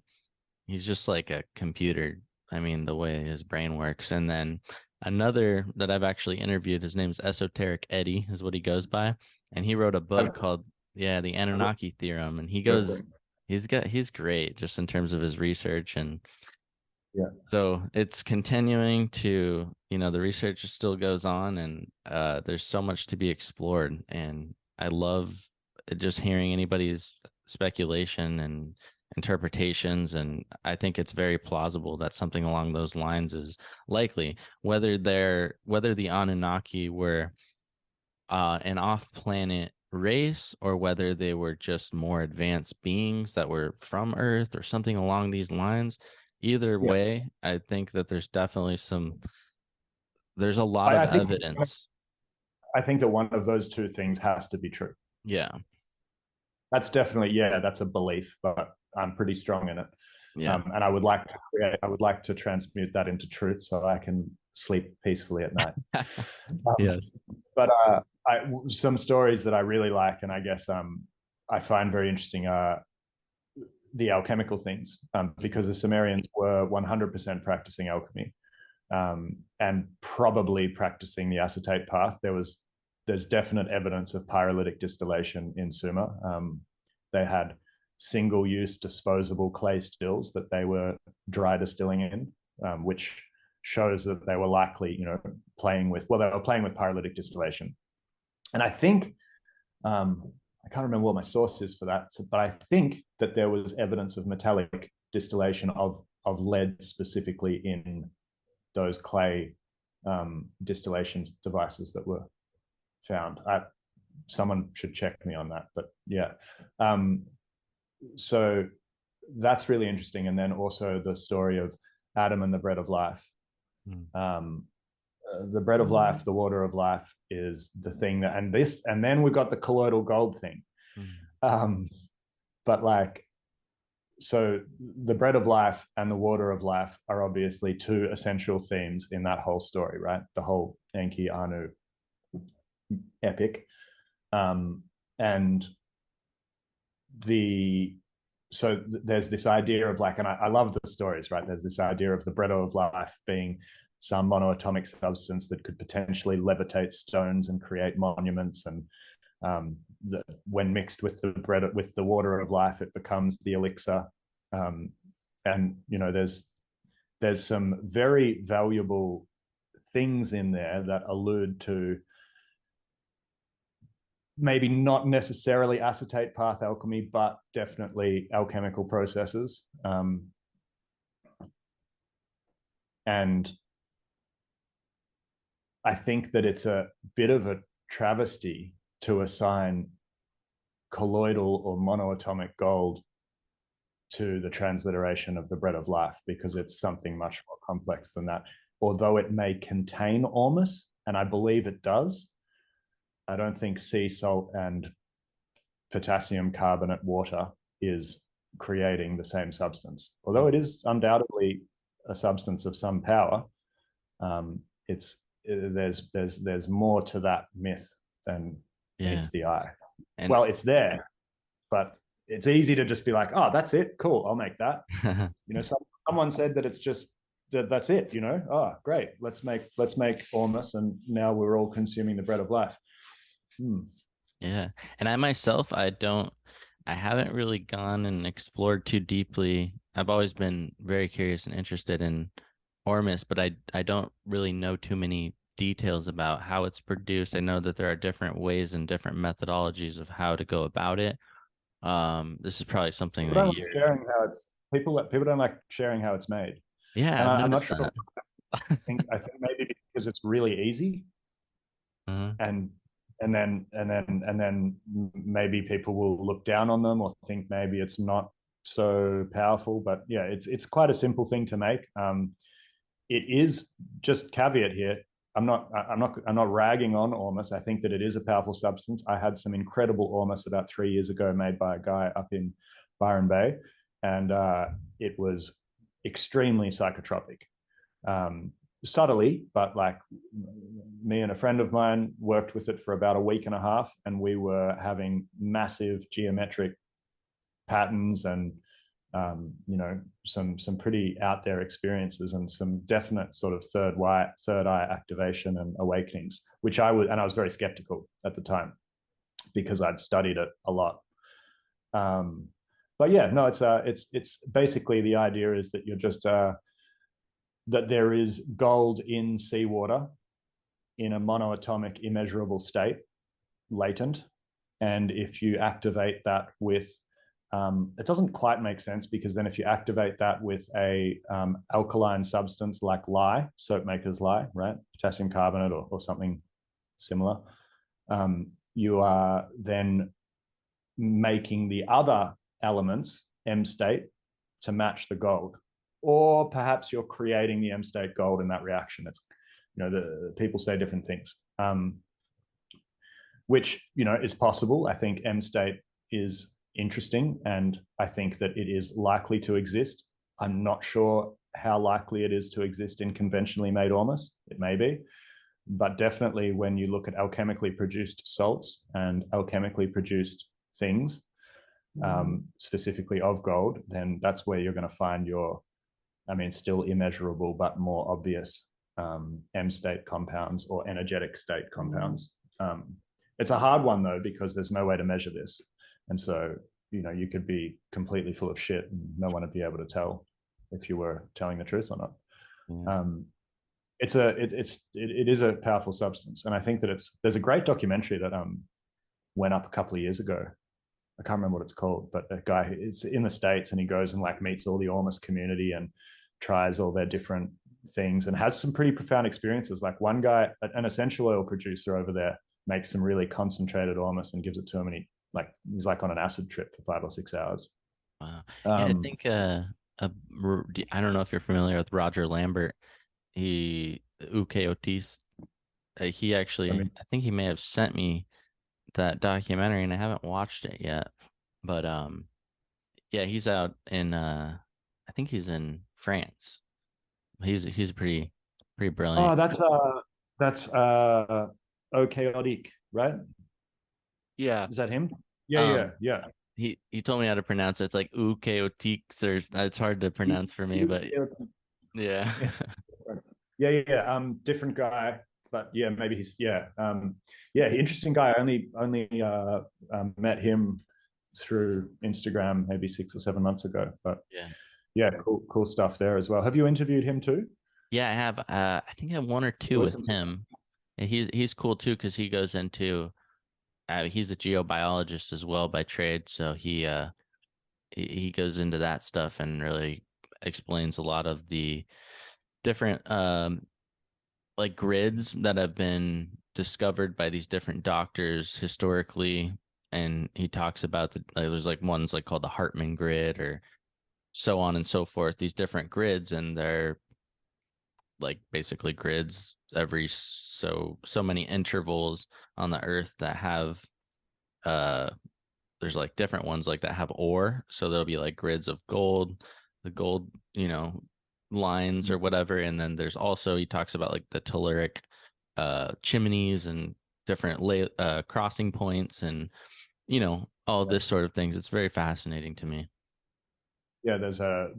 He's just like a computer. I mean, the way his brain works. And then another that I've actually interviewed, his name's Esoteric Eddie, is what he goes by. And he wrote a book called the Anunnaki Theorem. And he's great just in terms of his research. And so it's continuing to, the research still goes on, and there's so much to be explored. And I love just hearing anybody's speculation and interpretations, and I think it's very plausible that something along those lines is likely. Whether the Anunnaki were an off-planet race, or whether they were just more advanced beings that were from Earth or something along these lines, either way, I think that there's definitely there's a lot of evidence. I think that one of those two things has to be true. Yeah. That's definitely, that's a belief, but I'm pretty strong in it. Yeah. And I would like to transmute that into truth so I can sleep peacefully at night. Yes. But some stories that I really like, and I guess I find very interesting, are the alchemical things, because the Sumerians were 100% practicing alchemy, and probably practicing the acetate path. There's definite evidence of pyrolytic distillation in Sumer. They had single-use disposable clay stills that they were dry distilling in, which shows that they were likely, playing with pyrolytic distillation. And I think, I can't remember what my source is for that, but I think that there was evidence of metallic distillation of lead specifically in those clay distillation devices that were found. Someone should check me on that, but yeah. So that's really interesting. And then also the story of Adam and the bread of life. The bread of life, the water of life is the thing that, and then we got the colloidal gold thing. But like, so the bread of life and the water of life are obviously two essential themes in that whole story, right? The whole Enki Anu epic. And there's this idea of like, and I love the stories, right? There's this idea of the bread of life being some monoatomic substance that could potentially levitate stones and create monuments, and when mixed with the water of life, it becomes the elixir. And you know, there's some very valuable things in there that allude to maybe not necessarily acetate path alchemy, but definitely alchemical processes. And I think that it's a bit of a travesty to assign colloidal or monoatomic gold to the transliteration of the bread of life, because it's something much more complex than that. Although it may contain ormus, and I believe it does, I don't think sea salt and potassium carbonate water is creating the same substance. Although it is undoubtedly a substance of some power, there's more to that myth than meets the eye. And well, it's there, but it's easy to just be like, oh, that's it, cool, I'll make that. You know, someone said that it's just that's it, you know. Oh, great, let's make ormus, and now we're all consuming the bread of life. Yeah. And I myself, I haven't really gone and explored too deeply. I've always been very curious and interested in ormus, but I don't really know too many details about how it's produced. I know that there are different ways and different methodologies of how to go about it. This is probably something people don't like sharing how it's made. Yeah, and I'm not sure that. I think maybe because it's really easy. And then maybe people will look down on them or think maybe it's not so powerful. But yeah, it's quite a simple thing to make. It is, just caveat here, I'm not ragging on ormus. I think that it is a powerful substance. I had some incredible ormus about 3 years ago made by a guy up in Byron Bay, and it was extremely psychotropic. Subtly, but like, me and a friend of mine worked with it for about a week and a half, and we were having massive geometric patterns and you know, some pretty out there experiences, and some definite sort of third eye activation and awakenings, which I was very skeptical at the time because I'd studied it a lot. But yeah, no, it's basically, the idea is that you're just that there is gold in seawater in a monoatomic immeasurable state, latent. And if you activate that with, it doesn't quite make sense, because then if you activate that with a alkaline substance like lye, soap maker's lye, right? Potassium carbonate or something similar, you are then making the other elements M state to match the gold. Or perhaps you're creating the M state gold in that reaction. It's, you know, the people say different things, which, you know, is possible. I think M state is interesting, and I think that it is likely to exist. I'm not sure how likely it is to exist in conventionally made ormus. It may be, but definitely when you look at alchemically produced salts and alchemically produced things, specifically of gold, then that's where you're going to find your, I mean, still immeasurable, but more obvious M state compounds or energetic state compounds. It's a hard one though, because there's no way to measure this. And so, you know, you could be completely full of shit and no one would be able to tell if you were telling the truth or not. It is a powerful substance. And I think that there's a great documentary that went up a couple of years ago. I can't remember what it's called, but a guy, it's in the States, and he goes and like meets all the ormus community and tries all their different things and has some pretty profound experiences. Like one guy, an essential oil producer over there, makes some really concentrated ormus and gives it to him, and he's like on an acid trip for 5 or 6 hours. Wow. Yeah, I Um, think I don't know if you're familiar with Roger Lambert. Uke Otis. He I actually, mean, I think he may have sent me that documentary, and I haven't watched it yet. But yeah, he's out in I think he's in France. He's pretty brilliant. oh, that's Chaotic, right? Yeah. Is that him? Yeah, yeah, Um, yeah. he told me how to pronounce it. It's like Uke Otis, or it's hard to pronounce for me, but yeah. Yeah, yeah, yeah. Different guy, but yeah, maybe he's yeah, yeah, interesting guy. I only met him through Instagram maybe 6 or 7 months ago, but Yeah. yeah, cool stuff there as well. Have you interviewed him too? Yeah, I have. I think I have one or two with Listen to him. And he's cool too because he goes into he's a geobiologist as well by trade, so he goes into that stuff and really explains a lot of the different like grids that have been discovered by these different doctors historically. And he talks about there's like ones like called the Hartman grid or so on and so forth, these different grids, and they're like basically grids every so many intervals on the earth that have uh there's like different ones like that have ore, so there'll be like grids of gold, the gold, lines or whatever. And then there's also, he talks about like the telluric chimneys and different crossing points, and all this sort of things. It's very fascinating to me. yeah, there's a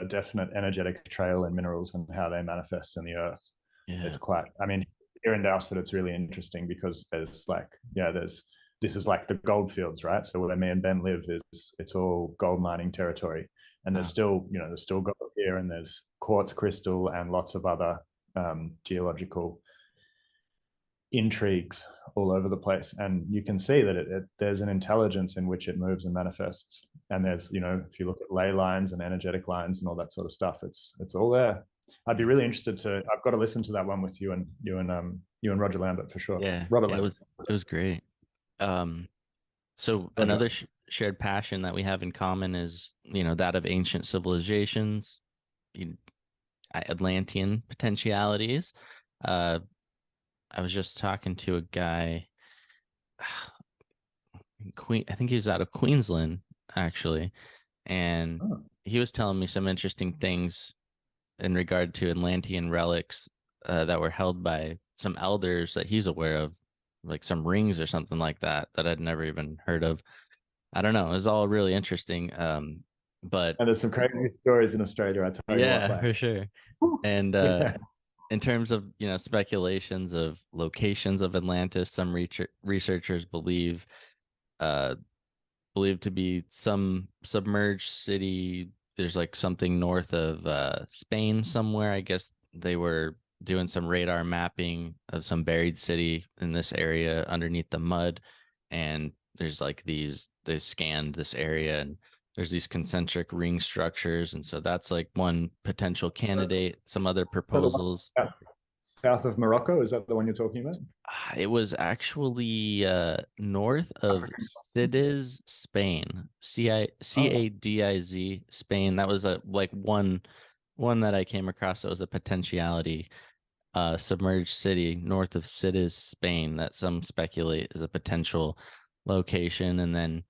definite energetic trail in minerals and how they manifest in the earth. It's Yeah. quite, I mean, here in Dallas, it's really interesting because there's this is like the gold fields, right? So where me and Ben live is it's all gold mining territory, and Oh, there's still gold here, and there's quartz crystal and lots of other geological intrigues all over the place, and you can see that there's an intelligence in which it moves and manifests. And there's, if you look at ley lines and energetic lines and all that sort of stuff, it's all there. I'd be really interested to. I've got to listen to that one with you and Roger Lambert for sure. yeah. Robert It Lambert. was great. Um, so Roger. another shared passion that we have in common is, that of ancient civilizations, you- Atlantean potentialities. Uh, I was just talking to a guy, I think he's out of Queensland, actually, and Oh, he was telling me some interesting things in regard to Atlantean relics that were held by some elders that he's aware of, like some rings or something like that that I'd never even heard of. I don't know. It was all really interesting. But and there's some crazy stories in Australia, I tell you what. yeah, Like, for sure. And yeah, in terms of, speculations of locations of Atlantis, some researchers uh believed to be some submerged city. There's like something north of Spain somewhere. I guess they were doing some radar mapping of some buried city in this area underneath the mud. And there's like they scanned this area, and there's these concentric ring structures. And so that's like one potential candidate. Some other so the proposals. one south of Morocco, is that the one you're talking about? It was actually north of Cadiz, Spain. Oh, Cadiz, Spain. That was a like one that I came across that was a potentiality submerged city north of Cadiz, Spain, that some speculate is a potential location. And then,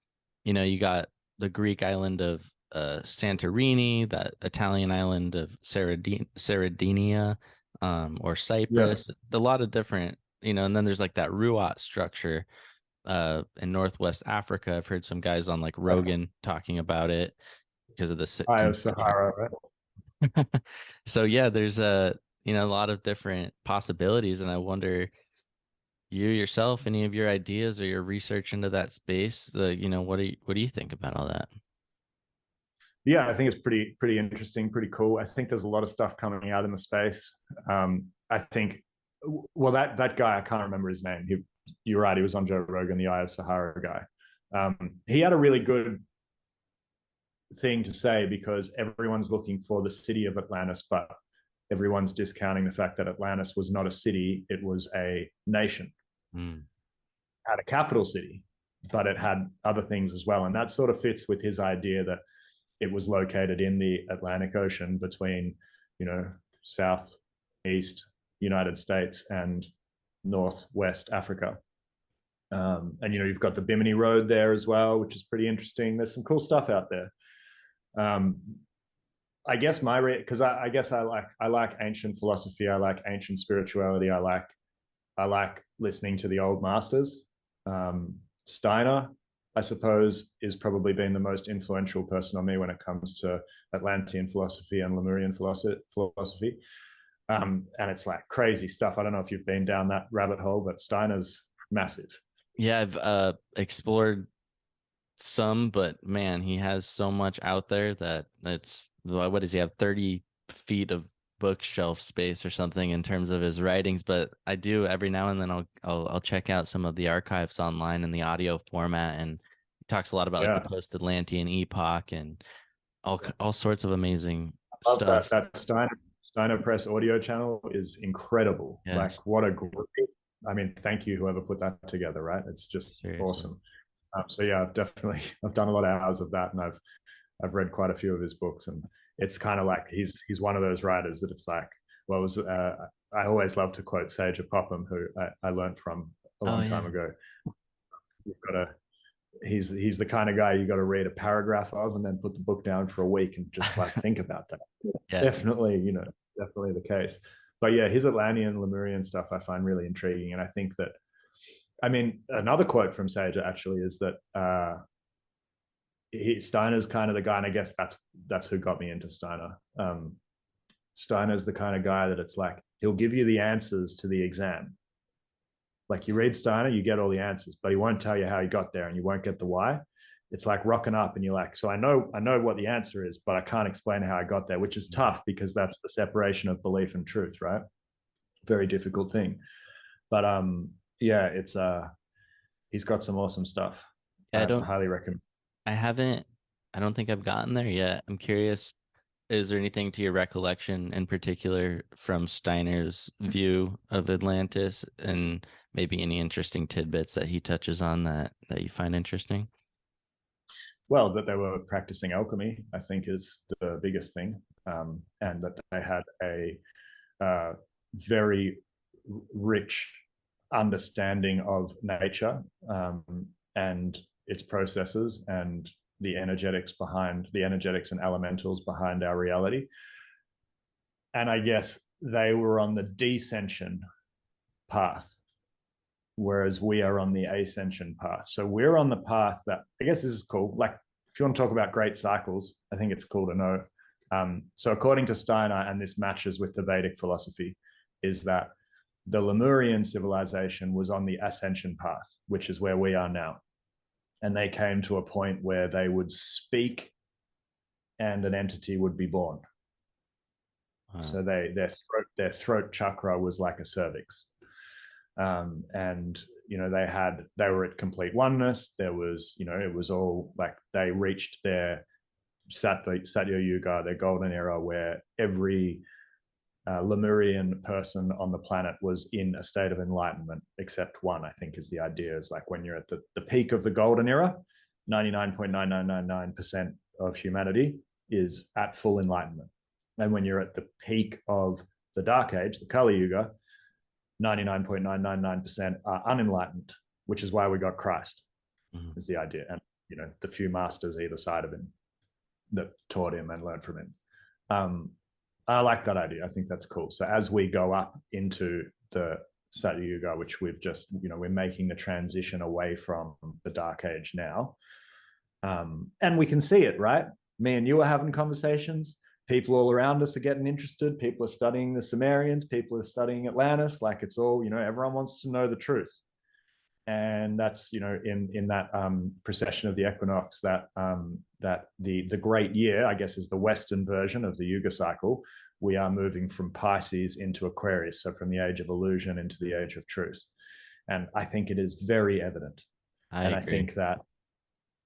you got the Greek island of Santorini, that Italian island of Sardinia, or yeah. Cyprus. A lot of different, and then there's like that Ruat structure in Northwest Africa. I've heard some guys on like Rogan talking about it because of the Eye of Sahara, right? so yeah, there's a lot of different possibilities, and I wonder, you yourself, any of your ideas or your research into that space, what do you think about all that? Yeah, I think it's pretty interesting, pretty cool. I think there's a lot of stuff coming out in the space. I think, well, that guy, I can't remember his name. You're right, he was on Joe Rogan, the Eye of Sahara guy. He had a really good thing to say because everyone's looking for the city of Atlantis, but everyone's discounting the fact that Atlantis was not a city; it was a nation. Mm, Had a capital city, but it had other things as well, and that sort of fits with his idea that it was located in the Atlantic Ocean between, southeast United States and northwest Africa. And you've got the Bimini Road there as well, which is pretty interesting. There's some cool stuff out there. I guess because I guess I like ancient philosophy. I like ancient spirituality. I like listening to the old masters. Steiner, I suppose, is probably been the most influential person on me when it comes to Atlantean philosophy and Lemurian philosophy. And it's like crazy stuff. I don't know if you've been down that rabbit hole, but Steiner's massive. Yeah, I've explored some, but man, he has so much out there that what does he have, 30 feet of bookshelf space or something in terms of his writings. But I do every now and then I'll check out some of the archives online in the audio format, and he talks a lot about like the post-Atlantean epoch and all sorts of amazing stuff. That Steiner Press audio channel is incredible. Yes. Like what a great, thank you whoever put that together, right? It's just Seriously. Awesome. So yeah, I've done a lot of hours of that, and I've read quite a few of his books, and it's kind of like he's one of those writers that it's like, I always love to quote Sage Popham, who I learned from a long time ago. He's the kind of guy you got to read a paragraph of and then put the book down for a week and just like think about that. Yes. Definitely the case. But yeah, his Atlantean, Lemurian stuff I find really intriguing, and I think that, another quote from Sage actually is that Steiner's kind of the guy, and I guess that's who got me into Steiner. Steiner's the kind of guy that it's like he'll give you the answers to the exam. Like you read Steiner, you get all the answers, but he won't tell you how he got there, and you won't get the why. It's like rocking up and you're like, so I know what the answer is, but I can't explain how I got there, which is tough because that's the separation of belief and truth, right? Very difficult thing. But yeah, it's he's got some awesome stuff. I highly recommend. I don't think I've gotten there yet. I'm curious, is there anything to your recollection in particular from Steiner's view of Atlantis, and maybe any interesting tidbits that he touches on that you find interesting? Well, that they were practicing alchemy, I think, is the biggest thing, and that they had a very rich understanding of nature and its processes and the energetics and elementals behind our reality. And I guess they were on the descension path, whereas we are on the ascension path. So we're on the path that, I guess this is cool. Like if you want to talk about great cycles, I think it's cool to know. So according to Steiner, and this matches with the Vedic philosophy, is that the Lemurian civilization was on the ascension path, which is where we are now. And they came to a point where they would speak and an entity would be born. Wow. So their throat chakra was like a cervix. And they were at complete oneness. There was, it was all like they reached their Satya Yuga, their golden era, where every Lemurian person on the planet was in a state of enlightenment, except one, I think, is the idea. Is like when you're at the peak of the golden era, 99.9999% of humanity is at full enlightenment. And when you're at the peak of the dark age, the Kali Yuga, 99.999% are unenlightened, which is why we got Christ, is the idea. And, the few masters either side of him that taught him and learned from him. I like that idea. I think that's cool. So as we go up into the Satya Yuga, which we've just, we're making the transition away from the dark age now. And we can see it, right? Me and you are having conversations. People all around us are getting interested. People are studying the Sumerians. People are studying Atlantis. Like it's all, everyone wants to know the truth. And that's, in that precession of the equinox, that the great year, I guess, is the Western version of the Yuga cycle. We are moving from Pisces into Aquarius, so from the age of illusion into the age of truth. And I think it is very evident. I agree. Think that,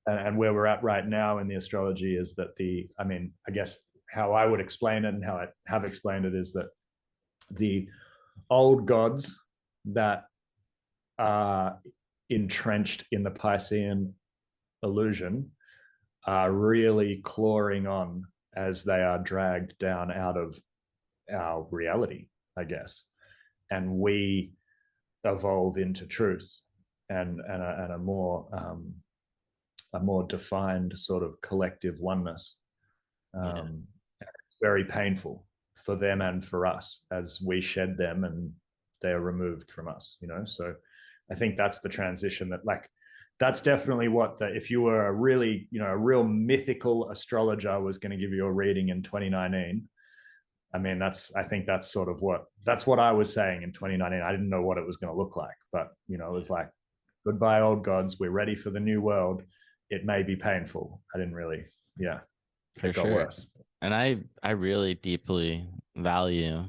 and where we're at right now in the astrology is that I guess how I would explain it and how I have explained it is that the old gods that are entrenched in the Piscean illusion are really clawing on as they are dragged down out of our reality, I guess. And we evolve into truth and a more defined sort of collective oneness. It's very painful for them and for us as we shed them and they are removed from us, you know. So I think that's the transition that, like, that's definitely what if you were a really, you know, a real mythical astrologer was going to give you a reading in 2019. I mean, I think that's what I was saying in 2019. I didn't know what it was going to look like, but, you know, it was like, goodbye, old gods. We're ready for the new world. It may be painful. I didn't really, yeah, For it got sure. worse. And I really deeply value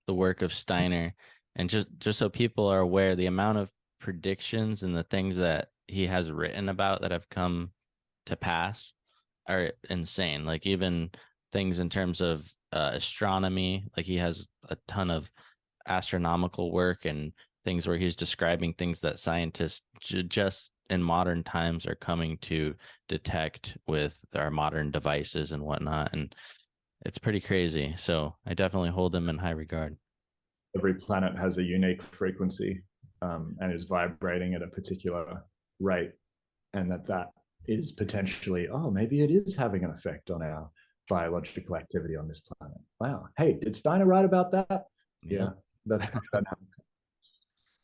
the work of Steiner, and just so people are aware, the amount of predictions and the things that he has written about that have come to pass are insane. Like even things in terms of astronomy, like he has a ton of astronomical work and things where he's describing things that scientists just in modern times are coming to detect with our modern devices and whatnot. And it's pretty crazy. So I definitely hold him in high regard. Every planet has a unique frequency, and is vibrating at a particular rate, and that is potentially, oh, maybe it is having an effect on our biological activity on this planet. Wow. Hey, did Steiner write about that? Yeah, that's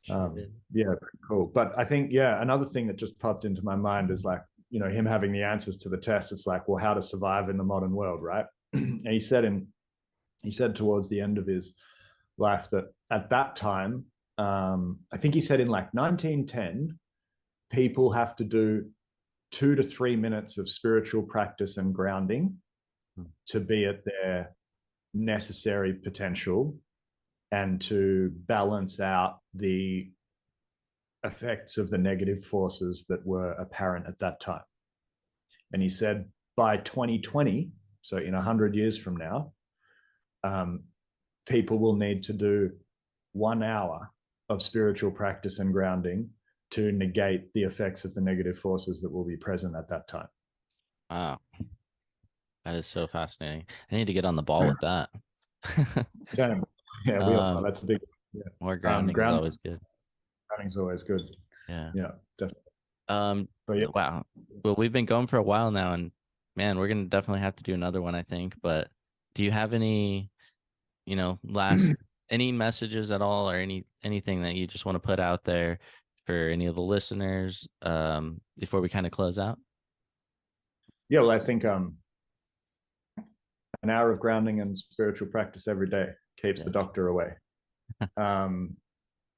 yeah, pretty cool. But I think, yeah, another thing that just popped into my mind is, like, you know, him having the answers to the test. It's like, well, how to survive in the modern world, right? And he said towards the end of his life that at that time, I think he said in like 1910, people have to do 2 to 3 minutes of spiritual practice and grounding to be at their necessary potential and to balance out the effects of the negative forces that were apparent at that time. And he said by 2020, so in 100 years from now, people will need to do 1 hour of spiritual practice and grounding to negate the effects of the negative forces that will be present at that time. Wow. That is so fascinating. I need to get on the ball with that. Same. Yeah, we are. That's a big, yeah. More grounding is always good. Grounding's always good. Yeah. Yeah, definitely. But yeah. Wow. Well, we've been going for a while now, and man, we're gonna definitely have to do another one, I think. But do you have any, you know, last any messages at all, or anything that you just want to put out there for any of the listeners before we kind of close out? Yeah, well, I think an hour of grounding and spiritual practice every day keeps the doctor away.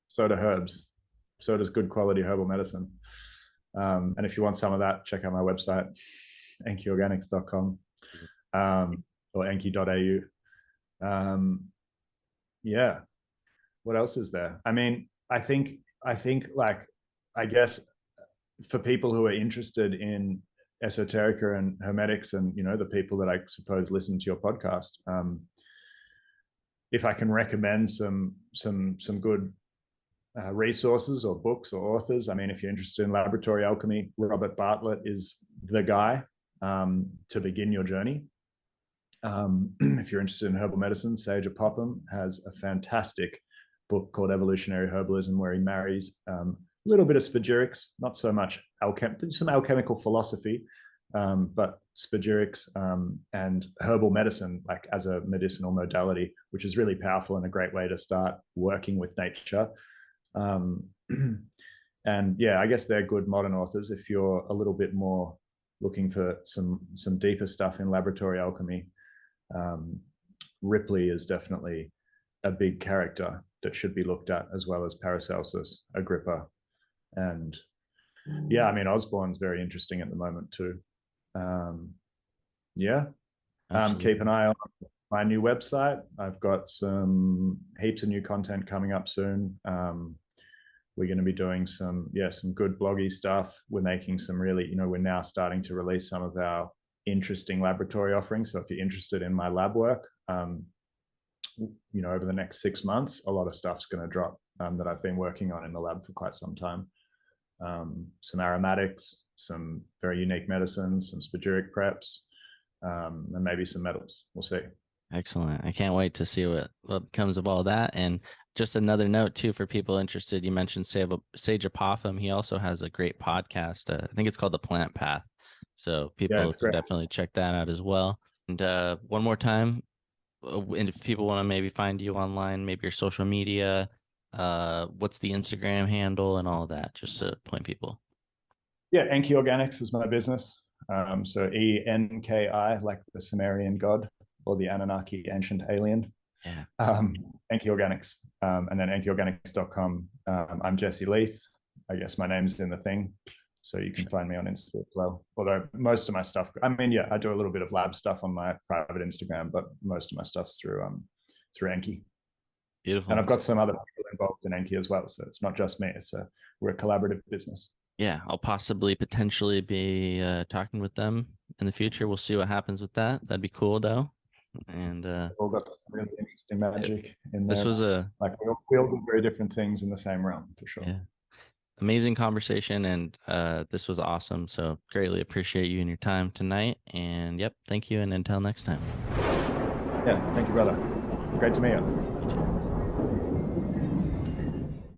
So do herbs. So does good quality herbal medicine. And if you want some of that, check out my website, enkiorganics.com, or enki.au. Yeah. What else is there? I mean, I think like, I guess for people who are interested in esoterica and hermetics, and, you know, the people that I suppose listen to your podcast, if I can recommend some good resources or books or authors. I mean, if you're interested in laboratory alchemy, Robert Bartlett is the guy to begin your journey. If you're interested in herbal medicine, Sage Popham has a fantastic book called Evolutionary Herbalism, where he marries a little bit of spagyrics, not so much some alchemical philosophy, but spagyrics and herbal medicine, like as a medicinal modality, which is really powerful and a great way to start working with nature. And yeah, I guess they're good modern authors. If you're a little bit more looking for some deeper stuff in laboratory alchemy, Ripley is definitely a big character that should be looked at, as well as Paracelsus, Agrippa, and yeah, I mean, Osborne's very interesting at the moment too. Yeah, keep an eye on my new website. I've got some heaps of new content coming up soon. We're going to be doing some good bloggy stuff. We're making some really, you know, we're now starting to release some of our interesting laboratory offerings. So if you're interested in my lab work, you know, over the next 6 months, a lot of stuff's going to drop that I've been working on in the lab for quite some time. Some aromatics, some very unique medicines, some spagyric preps, and maybe some metals. We'll see. Excellent. I can't wait to see what comes of all that. And just another note too for people interested, you mentioned Sage Apothecary. He also has a great podcast. I think it's called The Plant Path. So people can definitely check that out as well. And one more time, and if people want to maybe find you online, maybe your social media, what's the Instagram handle and all that, just to point people. Yeah, Enki Organics is my business. So Enki, like the Sumerian god or the Anunnaki ancient alien. Yeah. Enki Organics. And then EnkiOrganics.com. I'm Jesse Leith. I guess my name's in the thing. So you can find me on Instagram as well. Although most of my stuff, I do a little bit of lab stuff on my private Instagram, but most of my stuff's through Enki. Beautiful. And I've got some other people involved in Enki as well. So it's not just me. We're a collaborative business. Yeah, I'll potentially be talking with them in the future. We'll see what happens with that. That'd be cool though. And we've all got some really interesting magic in there. This was we all do very different things in the same realm, for sure. Yeah. Amazing conversation, and this was awesome. So greatly appreciate you and your time tonight. And yep, thank you, and until next time. Yeah, thank you, brother. Great to meet you.